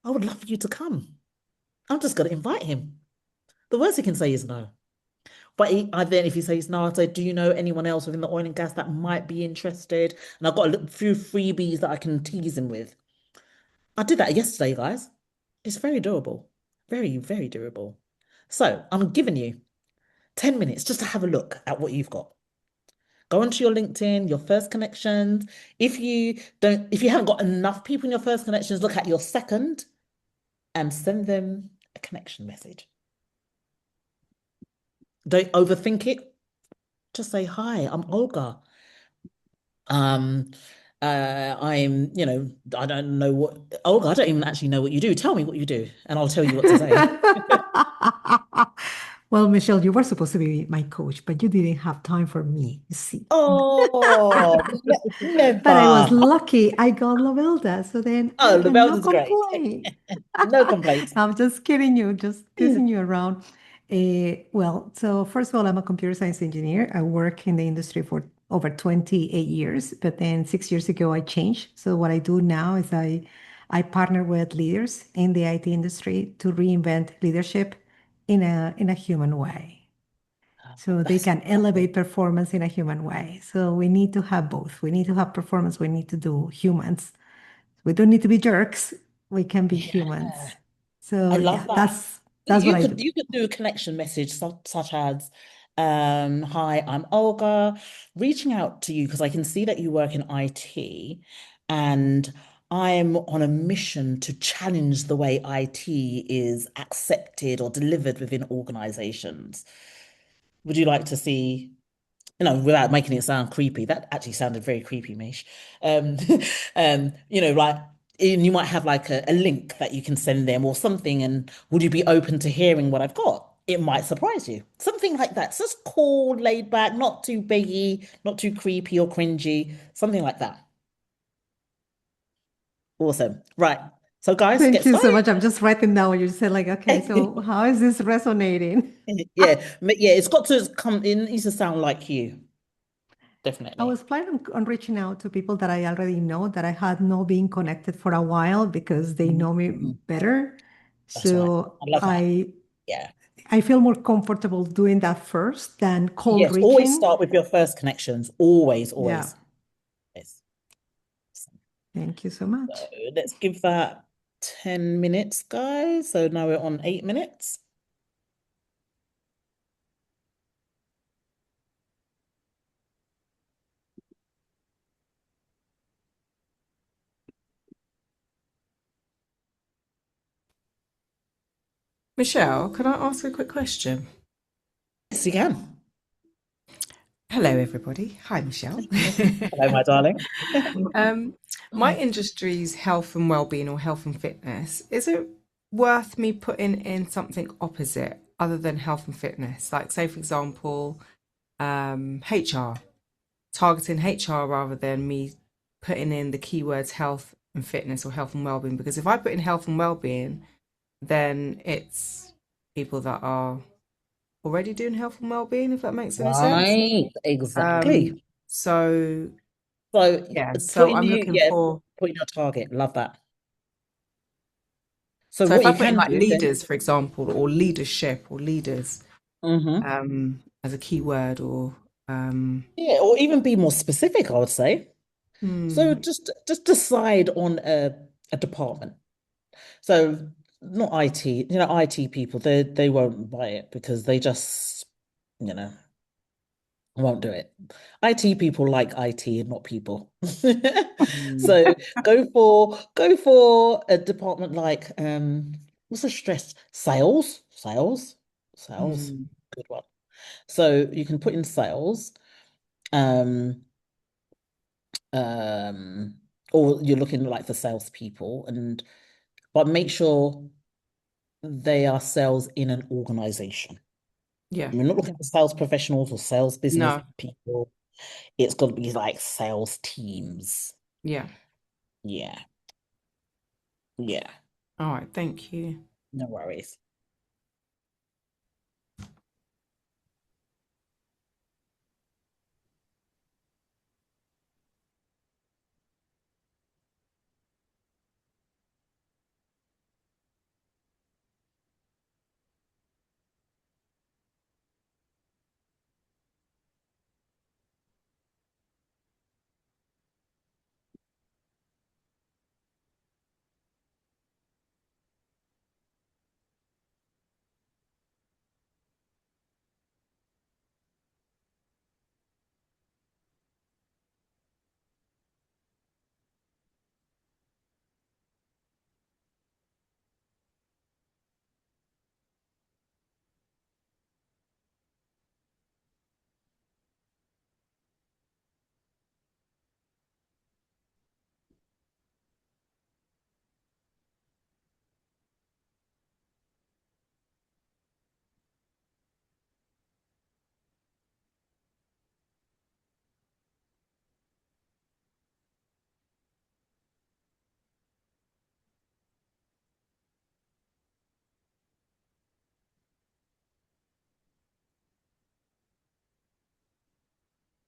I would love for you to come. I'm just going to invite him. The worst he can say is no. But then if he says no, I say, do you know anyone else within the oil and gas that might be interested? And I've got a few freebies that I can tease him with. I did that yesterday, guys. It's very doable. Very, very doable. So I'm giving you 10 minutes just to have a look at what you've got. Go onto your LinkedIn, your first connections. If you haven't got enough people in your first connections, look at your second and send them a connection message. Don't overthink it. Just say, hi, I'm Olga. Um, I don't know what, Olga, I don't even actually know what you do. Tell me what you do, and I'll tell you what to say. Well, Michelle, you were supposed to be my coach, but you didn't have time for me, you see. Oh, But I was never. lucky. I got Lovelda, so then I Oh, the belt cannot is great. complain. No complaints. I'm just kidding you, just teasing you around. Well, so first of all, I'm a computer science engineer. I work in the industry for over 28 years, but then 6 years ago I changed. So what I do now is I partner with leaders in the IT industry to reinvent leadership in a human way. So they That's can elevate performance in a human way. So we need to have both. We need to have performance. We need to do humans. We don't need to be jerks. We can be yeah. humans. So I yeah, love that. that's what I do. You could do a connection message such as, hi, I'm Olga, reaching out to you because I can see that you work in IT and I'm on a mission to challenge the way IT is accepted or delivered within organizations. Would you like to see, without making it sound creepy, that actually sounded very creepy, Mish. Um, like, and you might have like a link that you can send them or something. And would you be open to hearing what I've got? It might surprise you. Something like that. So just cool, laid back, not too biggy, not too creepy or cringy, something like that. Awesome. Right. So guys, Thank get you so started. much. I'm just writing down what you said, like, okay, so how is this resonating? Yeah, it's got to come in, it needs to sound like you, I definitely. was planning on reaching out to people that I already know that I had not been connected for a while because they know me Mhm. better. That's right. So I love that. I Yeah. I feel more comfortable doing that first than cold Yes, always reaching. start with your first connections. Always, Yeah. always. Yes. So Thank you so much. let's give that. 10 minutes, guys. So now we're on 8 minutes. Michelle, can I ask a quick question? Yes, you can. Hello, everybody. Hi, Michelle. Hello, my darling. Um, my industry is health and well-being or health and fitness. Is it worth me putting in something opposite other than health and fitness? Like, say, for example, HR, targeting HR rather than me putting in the keywords health and fitness or health and well-being. Because if I put in health and well-being, then it's people that are already doing health and well-being, if that makes any sense. Right, exactly. So So yeah, so putting I'm you, looking yeah, for, putting your target. Love that. So so if what I you put in can like do then, leaders, for example, or leadership or leaders, hmm as a keyword or yeah, or even be more specific, I would say. So hmm, just decide on a department. So not IT, IT people, they won't buy it because they just, you know, won't do it. IT people like IT and not people. hmm, So go for a department like what's the stress? Sales. hmm, Good one. So you can put in sales, um, um, or you're looking like for salespeople, and but make sure they are sales in an organization. yeah, We're not looking for sales professionals or sales business no, people. It's got to be like sales teams. yeah. Yeah. Yeah. All right, thank you. No worries.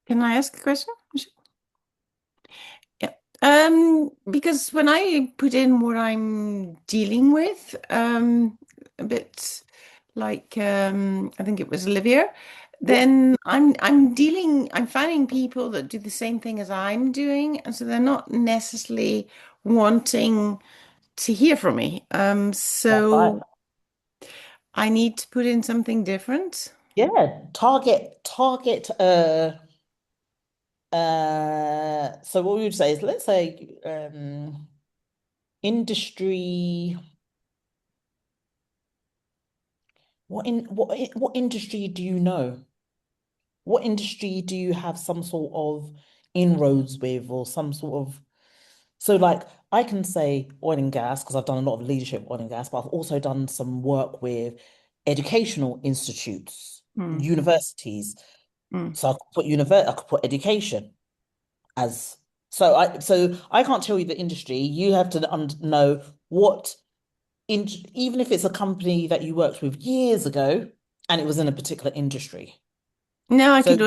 Can I ask a question? Yeah. Because when I put in what I'm dealing with, a bit like I think it was Olivia, Yeah. then I'm finding people that do the same thing as I'm doing, and so they're not necessarily wanting to hear from me. That's right. So I need to put in something different. Yeah. Target so what we would say is let's say industry what industry do you know? What industry do you have some sort of inroads with or some sort of so like I can say oil and gas because I've done a lot of leadership oil and gas, but I've also done some work with educational institutes, Mm, universities. mm. So I could put education as so I can't tell you the industry. You have to know what in even if it's a company that you worked with years ago and it was in a particular industry. No, I So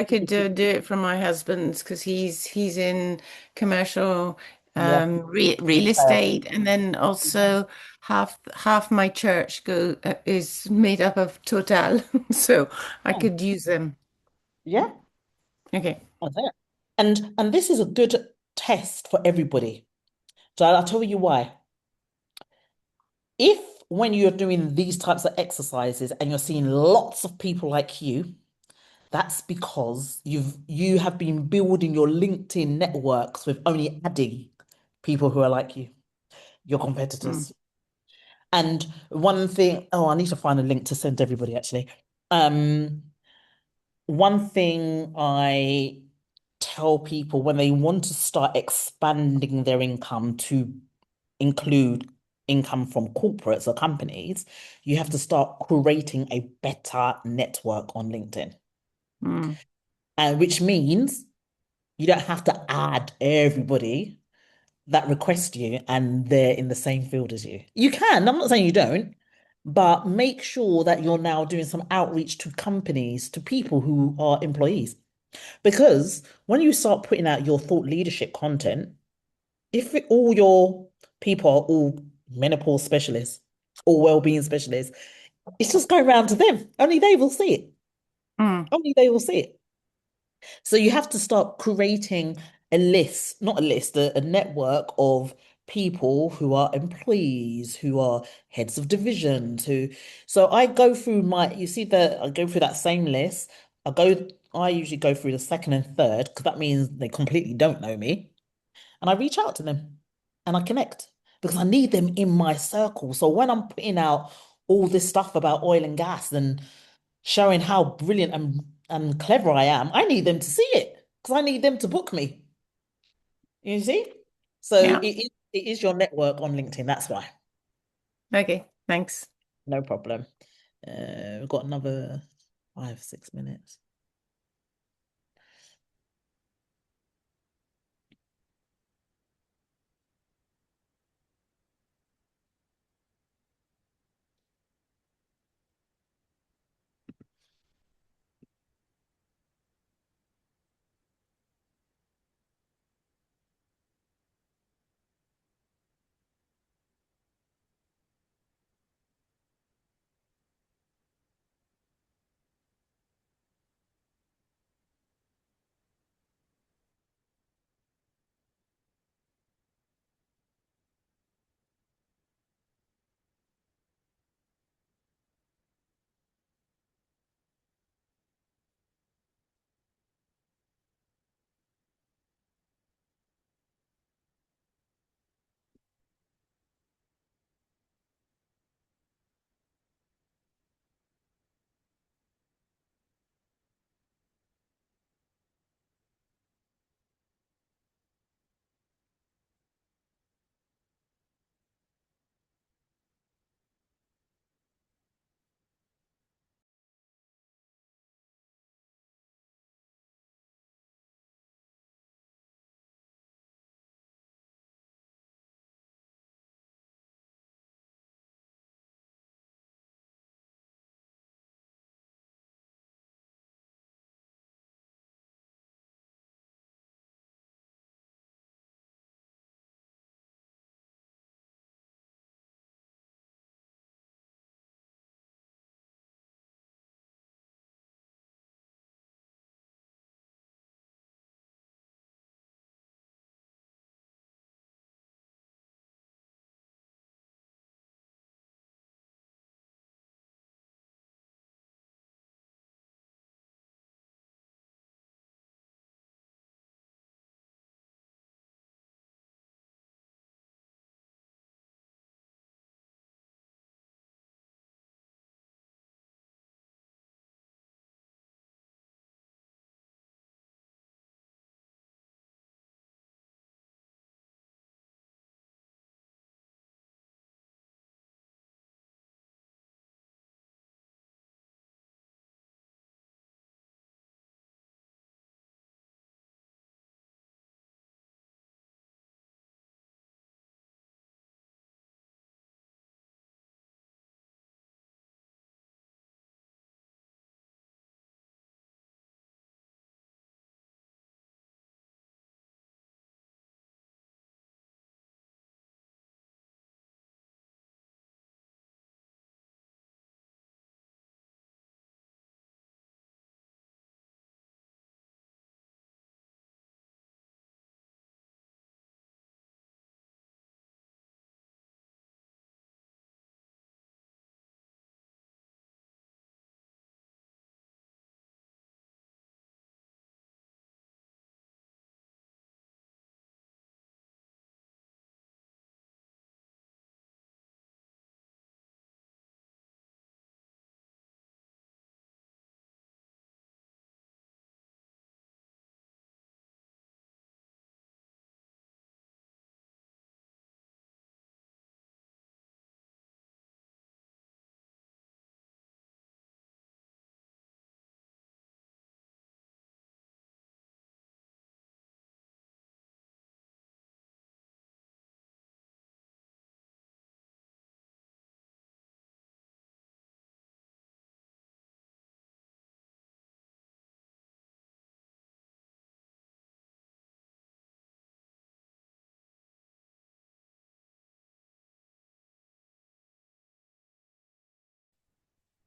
could do it from my husband's because he's in commercial yeah, real retail. estate, and then also half my church go is made up of Total, so I Oh, could use them. yeah, Okay. that's it. And this is a good test for everybody. So I'll tell you why. if when you're doing these types of exercises and you're seeing lots of people like you, that's because you have been building your LinkedIn networks with only adding people who are like you, your Mm. competitors. And one thing, oh, I need to find a link to send to everybody actually. Um, One thing I tell people when they want to start expanding their income to include income from corporates or companies, you have to start creating a better network on LinkedIn. Mm. And which means you don't have to add everybody that request you and they're in the same field as you. You can, I'm not saying you don't, but make sure that you're now doing some outreach to companies, to people who are employees. Because when you start putting out your thought leadership content, if all your people are all menopause specialists or well-being specialists, it's just going round to them. Only they will see it. Mm. Only they will see it. So you have to start creating a list, not a list, a network of people who are employees, who are heads of divisions, who so I go through you see I go through that same list. I usually go through the second and third because that means they completely don't know me. And I reach out to them and I connect because I need them in my circle. So when I'm putting out all this stuff about oil and gas and showing how brilliant and clever I am, I need them to see it because I need them to book me. You see? So Yeah. it is your network on LinkedIn. That's why. Okay. Thanks. No problem. We've got another 5, 6 minutes.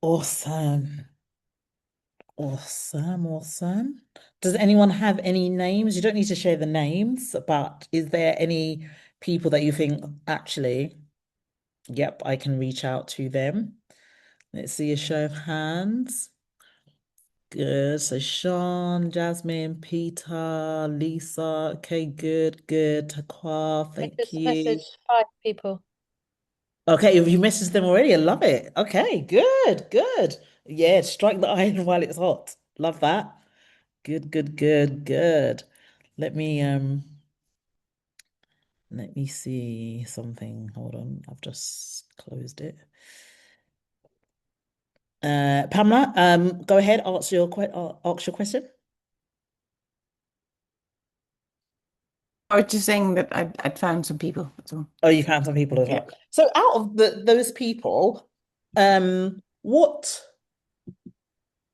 Awesome. Awesome. Awesome. Does anyone have any names? You don't need to share the names, but is there any people that you think actually, yep, I can reach out to them? Let's see a show of hands. Good. So Sean, Jasmine, Peter, Lisa. Okay, good, good. Takwa, I thank just you. messaged 5 people. Okay, you messaged them already. I love it. Okay, good, good. Yeah, strike the iron while it's hot. Love that. Good, good, good, good. Let me let me see something. Hold on. I've just closed it. Pamela, go ahead, ask your question. I was just saying that I'd found some people. So Oh, you found some people as yeah. well. So out of those people, what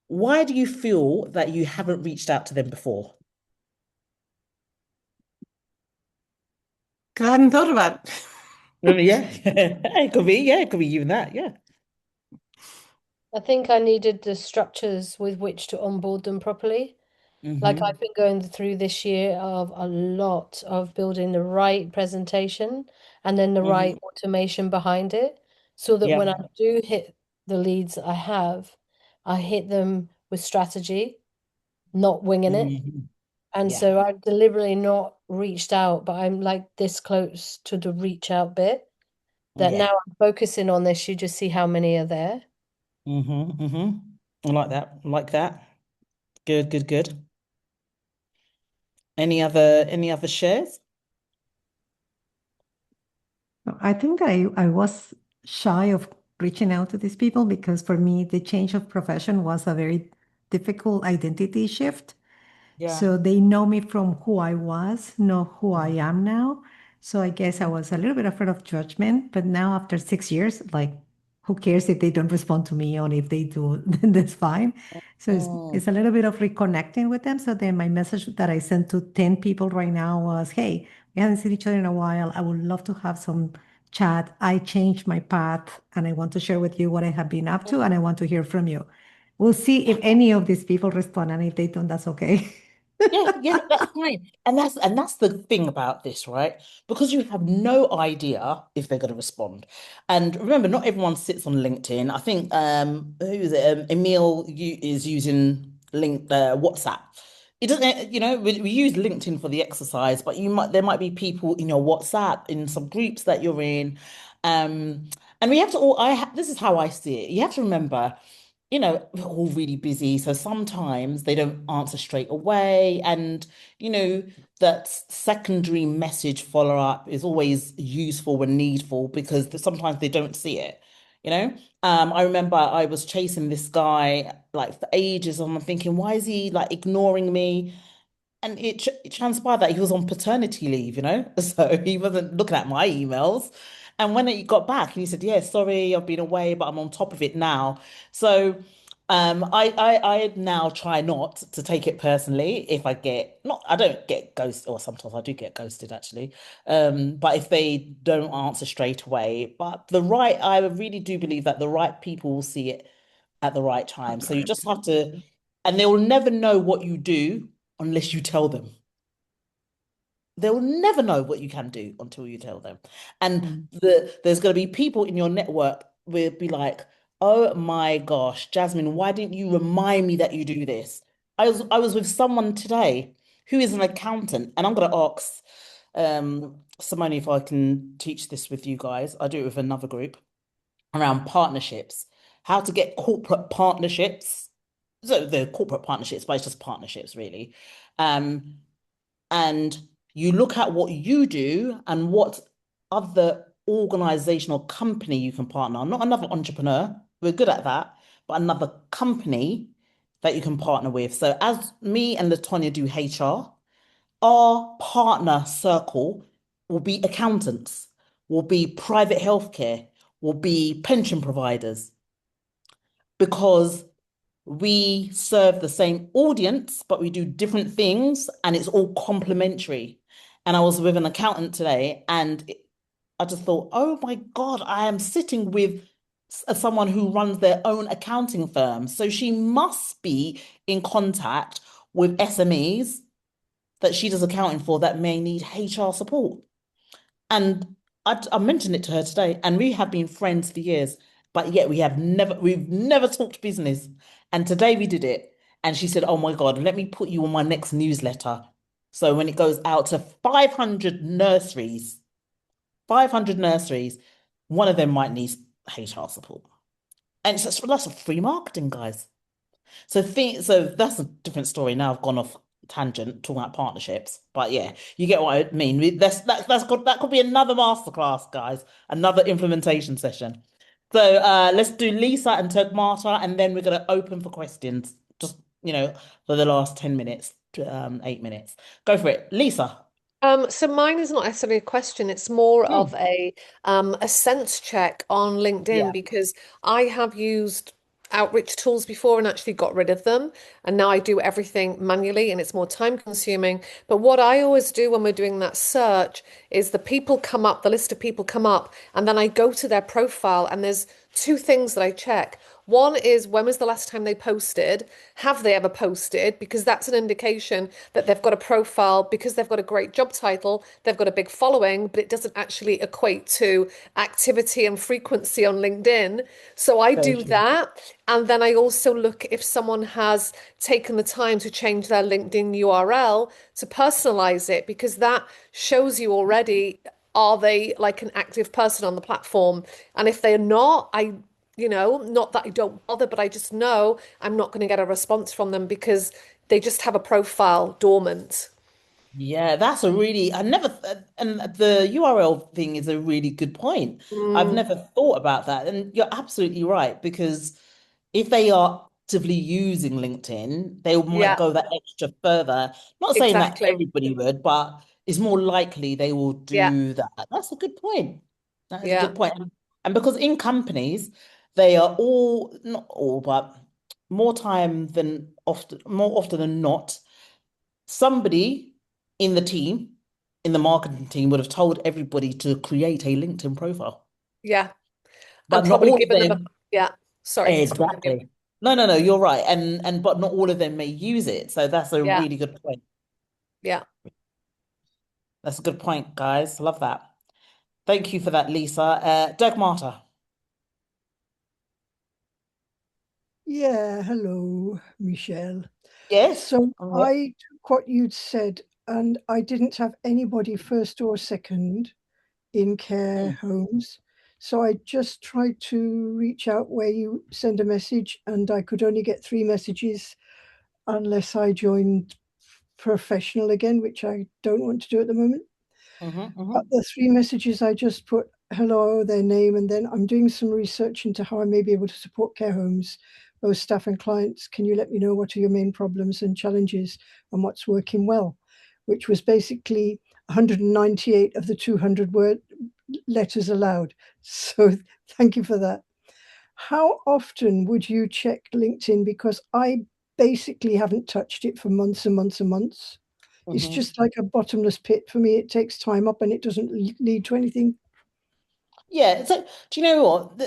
why do you feel that you haven't reached out to them before? Because I hadn't thought about it. Yeah, it could be, yeah, it could be even that, yeah. I think I needed the structures with which to onboard them properly. Like Mm-hmm. I've been going through this year of a lot of building the right presentation and then the Mm-hmm. right automation behind it, so that when I Yeah. do hit the leads I have, I hit them with strategy, not winging it. Mm-hmm. And Yeah. so I've deliberately not reached out, but I'm like this close to the reach out bit that now Yeah. I'm focusing on this. You just see how many are there. Mm-hmm. Mm-hmm. I like that. I like that. Good, good, good. Any other shares? I think I was shy of reaching out to these people because for me, the change of profession was a very difficult identity shift. Yeah. So they know me from who I was, not who I Mm-hmm. am now. So I guess I was a little bit afraid of judgment. But now, after 6 years, like, who cares if they don't respond to me, or if they do, then that's fine. So it's a little bit of reconnecting with them. So then my message that I sent to 10 people right now was, hey, we haven't seen each other in a while. I would love to have some chat. I changed my path and I want to share with you what I have been up to, and I want to hear from you. We'll see if any of these people respond, and if they don't, that's okay. Yeah, yeah, that's fine. And that's the thing about this, right? Because you have no idea if they're going to respond. And remember, not everyone sits on LinkedIn. I think who is it? Emil is using WhatsApp. It doesn't, we use LinkedIn for the exercise, but there might be people in your WhatsApp in some groups that you're in. And we have to all this is how I see it. You have to remember, we're all really busy. So sometimes they don't answer straight away. And, you know, that secondary message follow-up is always useful and needful because sometimes they don't see it, you know? I remember I was chasing this guy like for ages and I'm thinking, why is he like ignoring me? And it transpired that he was on paternity leave, so he wasn't looking at my emails. And when he got back, and he said, "Yeah, sorry, I've been away, but I'm on top of it now." So, I now try not to take it personally if I get not I don't get ghosted, or sometimes I do get ghosted actually. But if they don't answer straight away, I really do believe that the right people will see it at the right time. So you just have to, and they will never know what you do unless you tell them. They'll never know what you can do until you tell them. And Mm. there's going to be people in your network will be like, "Oh my gosh, Jasmine, why didn't you remind me that you do this?" I was with someone today who is an accountant, and I'm going to ask Simone if I can teach this with you guys. I do it with another group around partnerships, how to get corporate partnerships. So the corporate partnerships, but it's just partnerships really. Um, and you look at what you do and what other organizational company you can partner, not another entrepreneur. We're good at that, but another company that you can partner with. So as me and Latonya do HR, our partner circle will be accountants, will be private healthcare, will be pension providers, because we serve the same audience, but we do different things and it's all complementary. And I was with an accountant today and I just thought, oh my God, I am sitting with someone who runs their own accounting firm. So she must be in contact with SMEs that she does accounting for that may need HR support. And I mentioned it to her today, and we have been friends for years, but yet we've never talked business. And today we did it. And she said, "Oh my God, let me put you on my next newsletter." So when it goes out to 500 nurseries, one of them might need HR support. And it's just, that's free marketing, guys. So that's a different story. Now I've gone off tangent talking about partnerships, but yeah, you get what I mean. That could be another masterclass, guys, another implementation session. So let's do Lisa and Tugmata, and then we're gonna open for questions. Just for the last 10 minutes, 8 minutes. Go for it, Lisa. So mine is not necessarily a question, it's more of Hmm. a sense check on LinkedIn Yeah. because I have used outreach tools before and actually got rid of them. And now I do everything manually and it's more time consuming. But what I always do when we're doing that search is the people come up, the list of people come up, and then I go to their profile and there's two things that I check. One is when was the last time they posted? Have they ever posted? Because that's an indication that they've got a profile because they've got a great job title, they've got a big following, but it doesn't actually equate to activity and frequency on LinkedIn. So I Very do true. that. And then I also look if someone has taken the time to change their LinkedIn URL to personalize it, because that shows you already are they like an active person on the platform? And if they're not, not that I don't bother, but I just know I'm not going to get a response from them because they just have a profile dormant. Yeah, that's a really, I never, and the URL thing is a really good point. I've Mm, never thought about that. And you're absolutely right, because if they are actively using LinkedIn, they might yeah, go that extra further. Not saying that exactly. everybody would, but it's more likely they will Yeah, do that. That's a good point. That is a yeah, good point. And because in companies, they are all, not all, but more often than not, somebody in the team, in the marketing team, would have told everybody to create a LinkedIn profile, yeah. And but not probably all of given them them. yeah, sorry to stop you. Exactly. No, no, no, you're right. And but not all of them may use it. So that's a Yeah, really good point. yeah. That's a good point, guys. Love that. Thank you for that, Lisa. Doug Marta. Yeah, hello, Michelle. Yes. So I'm here. I took what you'd said, and I didn't have anybody first or second in care Mm, homes. So I just tried to reach out where you send a message, and I could only get three messages unless I joined professional again, which I don't want to do at the moment. But mm-hmm. the three messages I just put hello, their name, and then I'm doing some research into how I may be able to support care homes, both staff and clients. Can you let me know what are your main problems and challenges and what's working well? Which was basically 198 of the 200 word letters allowed. So thank you for that. How often would you check LinkedIn? Because I basically haven't touched it for months and months and months. It's Mm-hmm. just like a bottomless pit for me. It takes time up and it doesn't lead to anything. Yeah. So do you know what?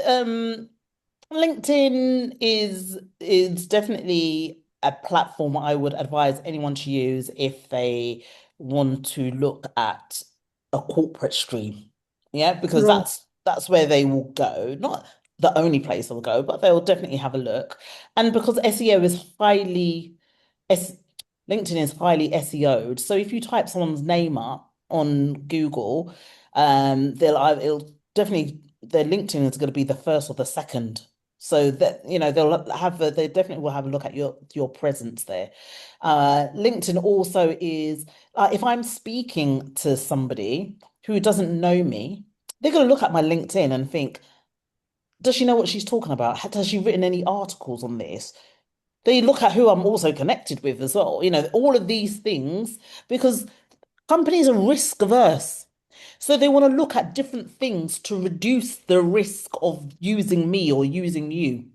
LinkedIn is definitely a platform I would advise anyone to use if they want to look at a corporate stream. Yeah, because Right. that's where they will go. Not the only place they'll go, but they'll definitely have a look. And because SEO is S LinkedIn is highly SEO'd. So if you type someone's name up on Google, it'll definitely their LinkedIn is going to be the first or the second. So that they definitely will have a look at your presence there. LinkedIn also is if I'm speaking to somebody who doesn't know me, they're going to look at my LinkedIn and think, does she know what she's talking about? Has she written any articles on this? They look at who I'm also connected with as well. All of these things, because companies are risk averse. So they want to look at different things to reduce the risk of using me or using you.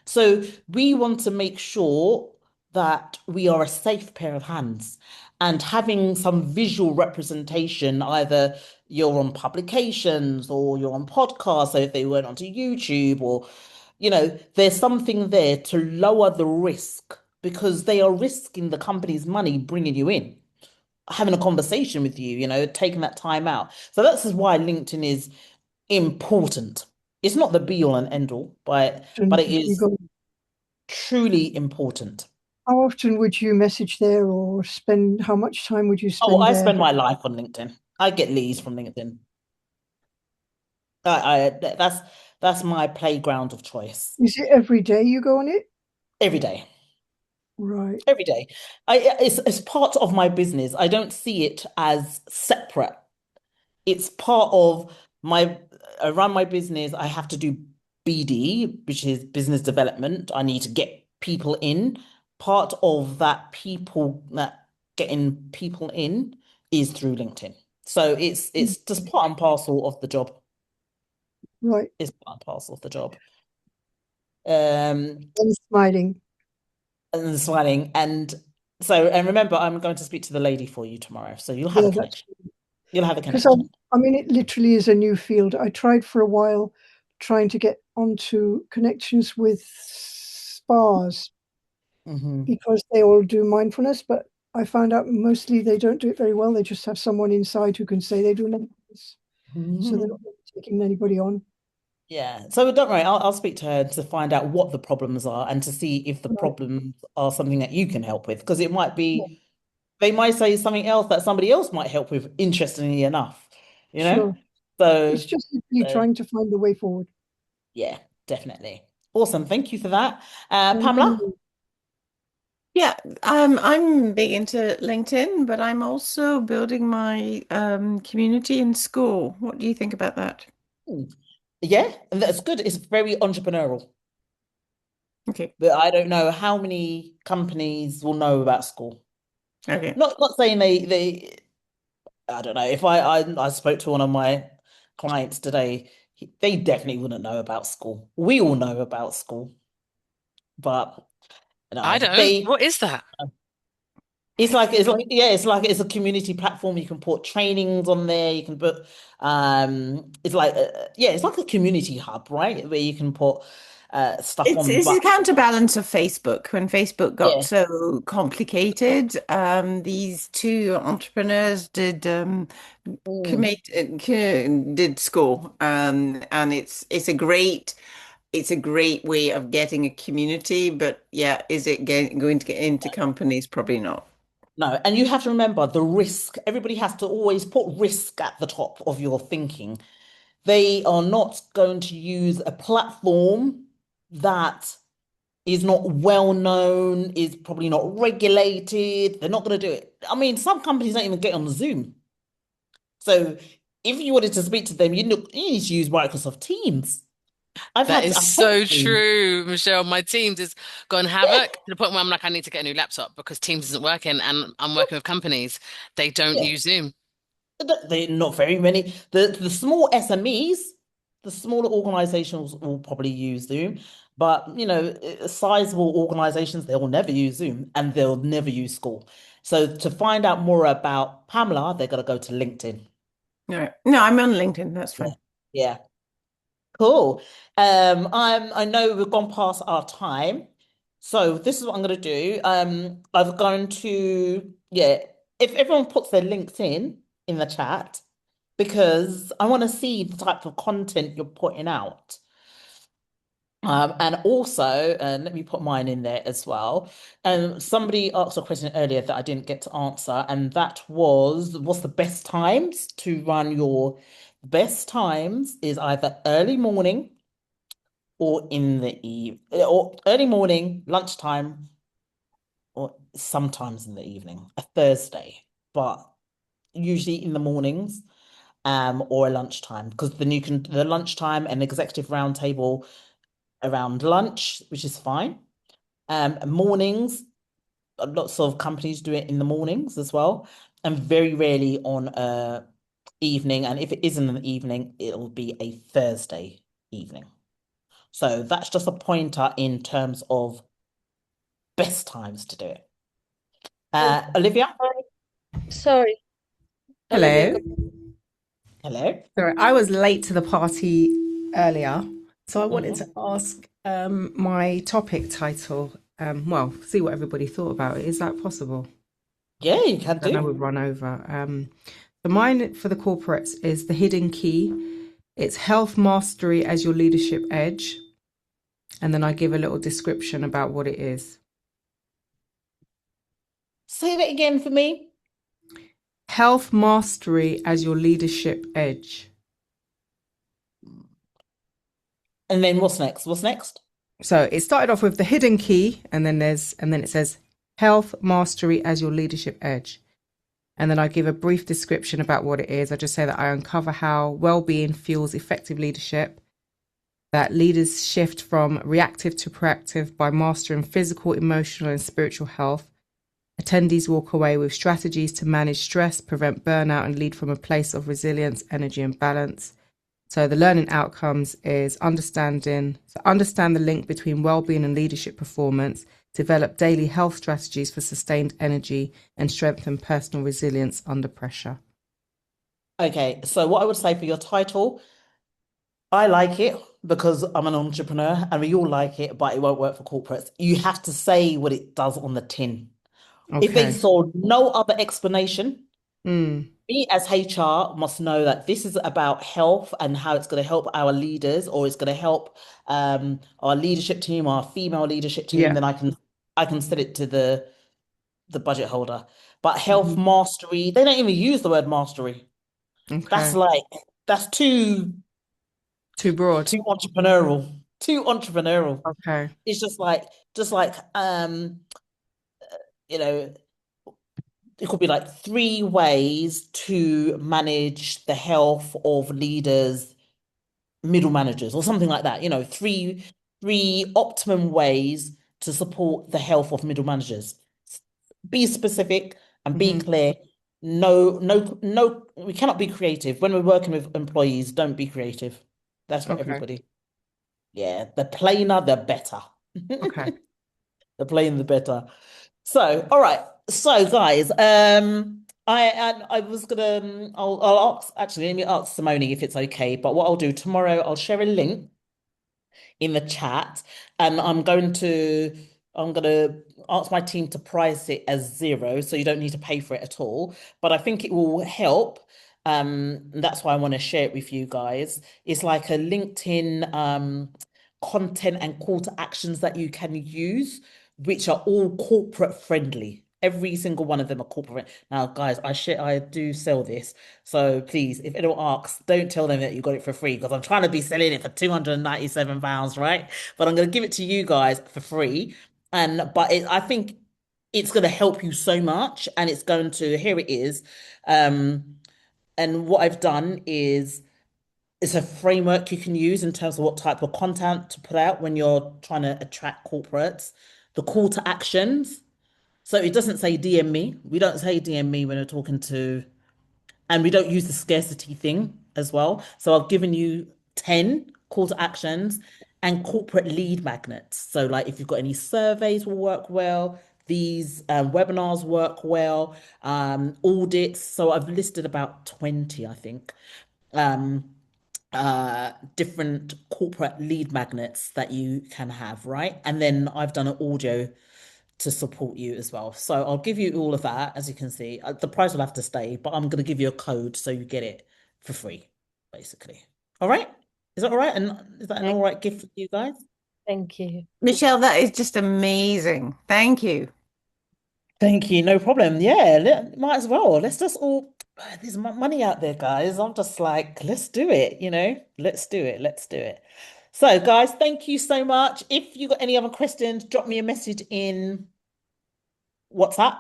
So we want to make sure that we are a safe pair of hands. and having some visual representation, either you're on publications or you're on podcasts, so if they went onto YouTube or, there's something there to lower the risk because they are risking the company's money bringing you in, having a conversation with you, taking that time out. So that's why LinkedIn is important. It's not the be all and end all, but it You is go, truly important. how often would you message there or how much time would you Oh, spend I there? spend my life on LinkedIn. I get leads from LinkedIn. That's my playground of choice Is it every day you go on it? every day. Right. Every day. It's part of my business. I don't see it as separate. It's part of my I run my business. I have to do BD, which is business development. I need to get people in. Part of that getting people in is through LinkedIn. So it's just part and parcel of the job. Right. It's part and parcel of the job. Um, And smiling. and smiling. And remember, I'm going to speak to the lady for you tomorrow. So you'll have a Yeah, that's connection. You'll have a because connection. I mean, it literally is a new field. I tried for a while trying to get onto connections with spas Hmm. because they all do mindfulness, but I found out mostly they don't do it very well. They just have someone inside who can say they do mindfulness, so they're not really taking anybody on. Yeah. So don't worry, I'll speak to her to find out what the problems are and to see if the Right. problems are something that you can help with. Because it might Yeah, be, they might say something else that somebody else might help with, interestingly enough, you know? sure. It's So, just literally so trying to find the way forward. yeah, definitely. Awesome. Thank you for that. Thank Pamela? you. Yeah, I'm big into LinkedIn, but I'm also building my community in school. What do you think about that? Hmm. Yeah, and that's good. It's very entrepreneurial. Okay, But I don't know how many companies will know about school. okay. Not saying they I don't know. If I spoke to one of my clients today, they definitely wouldn't know about school. We all know about school, but I no, don't. What is that? it's a community platform. You can put trainings on there. You can put it's like a community hub, right? Where you can put stuff on. It's a But counterbalance of Facebook. When Facebook got yeah, so complicated, these two entrepreneurs mm, did school, and it's a great way of getting a community. But yeah, is it going to get into companies? Probably not. no. And you have to remember the risk. Everybody has to always put risk at the top of your thinking. They are not going to use a platform that is not well known, is probably not regulated. They're not going to do it. I mean, some companies don't even get on Zoom. So if you wanted to speak to them, you need to use Microsoft Teams. That is I've had so to. true, Michelle. My Teams is gone Yeah, havoc to the point where I'm like, I need to get a new laptop because Teams isn't working, and I'm working with companies. They don't yeah. use Zoom. They're not very many. The small SMEs, the smaller organizations will probably use Zoom, but sizable organizations, they'll never use Zoom and they'll never use school. So to find out more about Pamela, they're gonna go to LinkedIn. No, no, I'm on LinkedIn. That's Yeah. fine. Yeah. Cool. I know we've gone past our time. So this is what I'm gonna do. I'm going to, yeah, if everyone puts their LinkedIn in the chat, because I want to see the type of content you're putting out. And also, let me put mine in there as well. Somebody asked a question earlier that I didn't get to answer, and that was, what's the best times to run your best times is either early morning or in the eve or early morning, lunchtime, or sometimes in the evening, a Thursday, but usually in the mornings, or a lunchtime, because then you can the lunchtime and executive roundtable around lunch, which is fine. Mornings, lots of companies do it in the mornings as well, and very rarely on a evening. And if it isn't an evening, it'll be a Thursday evening. So that's just a pointer in terms of best times to do it. Olivia? Sorry, Olivia, Hello. go. Hello. Sorry, I was late to the party earlier, so I wanted to Mhm. ask my topic title. Well, see what everybody thought about it. Is that possible? Yeah, you can I know do. we've run over. The mine for the corporates is the hidden key. It's health mastery as your leadership edge, and then I give a little description about what it is. Say that again for me. Health mastery as your leadership edge. And then what's next? What's next? So it started off with the hidden key, and then it says health mastery as your leadership edge. And then I give a brief description about what it is. I just say that I uncover how well-being fuels effective leadership, that leaders shift from reactive to proactive by mastering physical, emotional, and spiritual health. Attendees walk away with strategies to manage stress, prevent burnout, and lead from a place of resilience, energy, and balance. So the learning outcomes is understand the link between well-being and leadership performance, develop daily health strategies for sustained energy, and strengthen personal resilience under pressure. Okay, so what I would say for your title, I like it because I'm an entrepreneur and we all like it, but it won't work for corporates. You have to say what it does on the tin. If they Okay. saw no other explanation, Mm. we as HR must know that this is about health and how it's going to help our leaders or it's going to help our leadership team, our female leadership team, Yeah. then I can sell it to the budget holder. But health Mhm. mastery, they don't even use the word mastery. That's Okay. like that's too Too broad. too entrepreneurial. Too entrepreneurial. Okay. It's just like you know, it could be like 3 ways to manage the health of leaders, middle managers, or something like that. Three optimum ways to support the health of middle managers. Be specific and be Hmm. clear. No, no, no, we cannot be creative. When we're working with employees, don't be creative. That's for Okay. everybody. Yeah, the plainer, the better. Okay. The plainer, the better. So, all right. So, guys, I was gonna I'll ask actually let me ask Simone if it's okay. But what I'll do tomorrow, I'll share a link in the chat, and I'm gonna ask my team to price it as 0, so you don't need to pay for it at all. But I think it will help. And that's why I want to share it with you guys. It's like a LinkedIn content and call to actions that you can use, which are all corporate friendly. Every single one of them are corporate. Now, guys, I do sell this. So please, if anyone asks, don't tell them that you got it for free because I'm trying to be selling it for £297, right? But I'm going to give it to you guys for free. I think it's going to help you so much, and it's going to, here it is. Um, and what I've done is it's a framework you can use in terms of what type of content to put out when you're trying to attract corporates, the call to actions. So it doesn't say DM me. We don't say DM me when we're talking to, and we don't use the scarcity thing as well. So I've given you 10 call to actions and corporate lead magnets. So like if you've got any surveys will work well. These webinars work well. Audits. So I've listed about 20, I think. Um, Different corporate lead magnets that you can have, right? And then I've done an audio to support you as well. So I'll give you all of that, as you can see. The price will have to stay, but I'm going to give you a code so you get it for free, basically. All right? Is that all right? And is that an Thank, all right gift for you guys? thank you. Michelle, that is just amazing. Thank you. Thank you. No problem. Yeah, might as well. Let's just all, there's money out there, guys. I'm just like, let's do it, Let's do it. Let's do it. So, guys, thank you so much. If you got any other questions, drop me a message in WhatsApp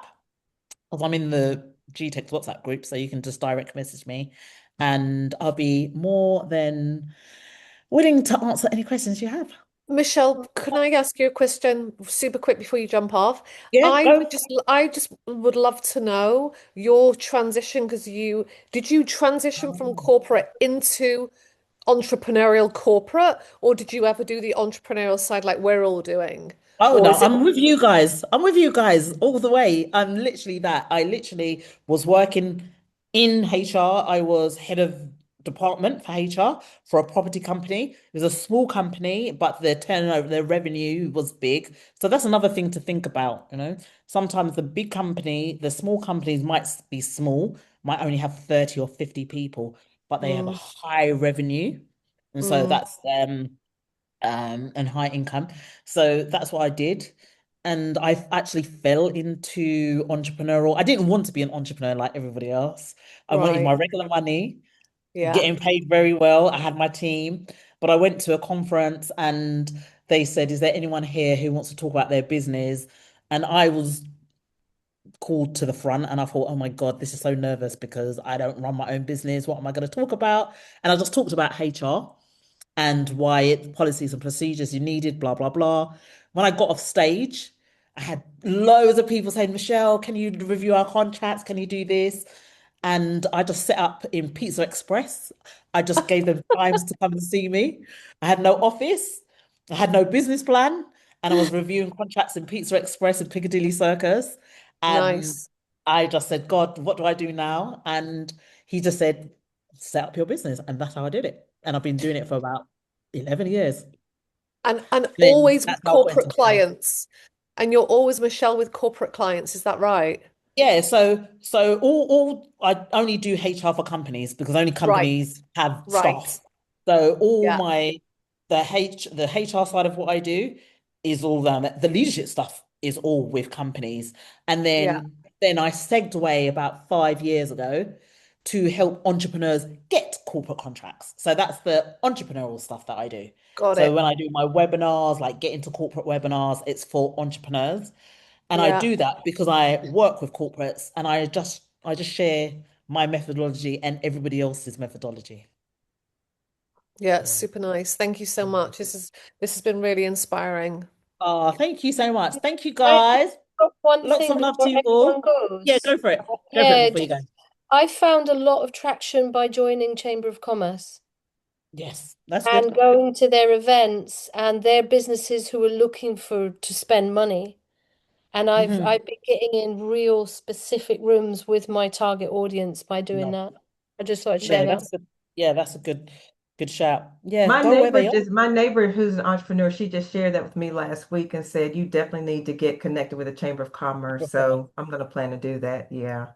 because I'm in the GTeX WhatsApp group, so you can just direct message me, and I'll be more than willing to answer any questions you have. Michelle, can I ask you a question super quick before you jump off? Yeah, go. I just would love to know your transition because did you transition from corporate into entrepreneurial corporate, or did you ever do the entrepreneurial side like we're all doing? Oh Or no, is it? I'm with you guys. I'm with you guys all the way. I'm literally that. I literally was working in HR. I was head of department for HR for a property company. It was a small company, but their turnover, their revenue was big. So that's another thing to think about, you know. Sometimes the big company, the small companies might be small, might only have 30 or 50 people, but they have a Mm, high revenue. And so mm, that's and high income. So that's what I did. And I actually fell into entrepreneurial. I didn't want to be an entrepreneur like everybody else. I wanted right. my regular money, Yeah. getting paid very well. I had my team, but I went to a conference and they said, "Is there anyone here who wants to talk about their business?" And I was called to the front and I thought, oh my God, this is so nervous because I don't run my own business. What am I going to talk about? And I just talked about HR and why policies and procedures you needed, blah, blah, blah. When I got off stage, I had loads of people saying, Michelle, can you review our contracts? Can you do this? And I just set up in Pizza Express. I just gave them times to come and see me. I had no office, I had no business plan, and I was reviewing contracts in Pizza Express and Piccadilly Circus. And Nice. I just said, God, what do I do now? And he just said, set up your business. And that's how I did it. And I've been doing it for about 11 years. And Then always that's with how I got corporate into sales. clients. And you're always Michelle with corporate clients, is that right? Yeah, so all I only do HR for companies because only Right, companies have right. staff. So all Yeah, my the HR side of what I do is all the leadership stuff is all with companies. And yeah. then I segued away about 5 years ago to help entrepreneurs get corporate contracts. So that's the entrepreneurial stuff that I do. Got So it. when I do my webinars, like get into corporate webinars, it's for entrepreneurs. And I Yeah, do that because I work with corporates and I just share my methodology and everybody else's methodology. yeah, it's Yeah. super nice. Thank you so much. This has been really inspiring. Oh, thank you so much. Thank you I guys. got one Lots thing of love to before you everyone all. Yeah, goes. go for it. Go for it Yeah, before you go. just I found a lot of traction by joining Chamber of Commerce Yes, that's and good. going to their events and their businesses who are looking for to spend money. And Hmm. I've been getting in real specific rooms with my target audience by doing No. that. I just thought I'd share Yeah, that. that's good. Yeah, that's a good shout. Yeah, My go where neighbor they are. just, my neighbor who's an entrepreneur, she just shared that with me last week and said, you definitely need to get connected with the Chamber of Commerce. So I'm going to plan to do that. Yeah.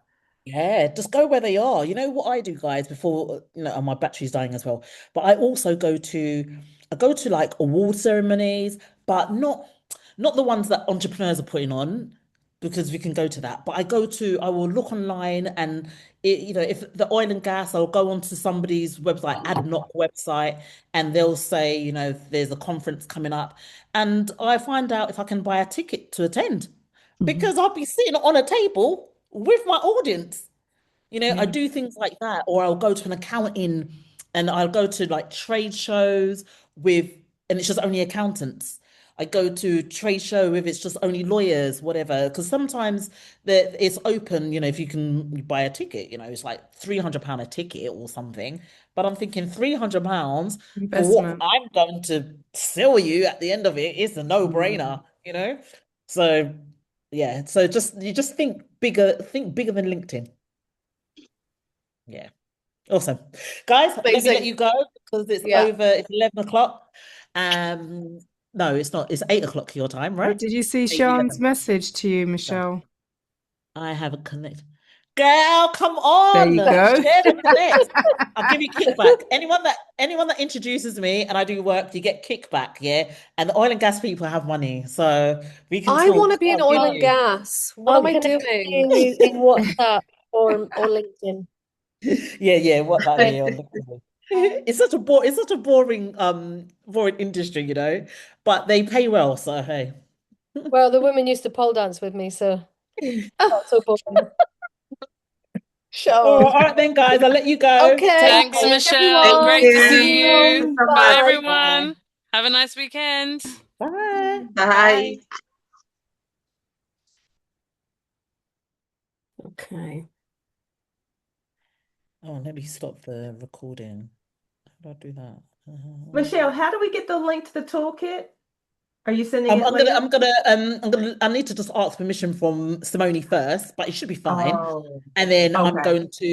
Yeah, just go where they are. You know what I do, guys, before, and my battery's dying as well. But I go to like award ceremonies, but not the ones that entrepreneurs are putting on, because we can go to that. But I will look online and if the oil and gas, I'll go onto somebody's website, ADNOC website, and they'll say, there's a conference coming up. And I find out if I can buy a ticket to attend Mhm. because I'll be sitting on a table with my audience. I Yeah. do things like that, or I'll go to an accounting and I'll go to like trade shows with, and it's just only accountants. I go to trade show if it's just only lawyers, whatever. Because sometimes it's open, if you can buy a ticket, it's like £300 a ticket or something. But I'm thinking £300 for what Investment. I'm going to sell you at the end of it is a Mm. no-brainer. So yeah, so you just think bigger than LinkedIn. Yeah. Awesome. Guys, let me let Amazing. you go because it's Yeah. over. It's 11 o'clock. Um, no, it's not. It's 8 o'clock your time, But right? did you see Eight, Sean's 11. message to you, No, Michelle? I haven't connected. Girl, come There on. you go. Share the connect. I'll give you kickback. Anyone that introduces me and I do work, you get kickback, yeah? And the oil and gas people have money. So we can I want to talk. be in I'll oil give and you. gas. What I'll am I connect doing? you in WhatsApp or LinkedIn. Yeah, yeah, what that me on LinkedIn. It's such a boring industry, but they pay well, so hey. Well, the women used to pole dance with me, so not so boring. All Sure. right then, guys, I'll let you go. Okay. Take Thanks, care. Thanks, Michelle. everyone. Great to Thank see See you. you. you so Bye, much. Bye. Bye. everyone. Have a nice weekend. Bye. Bye. Bye. Okay. Oh, let me stop the recording. How do I do that? Michelle, how do we get the link to the toolkit? Are you sending it later? I need to just ask permission from Simone first, but it should be fine. Oh, And then I'm okay. going to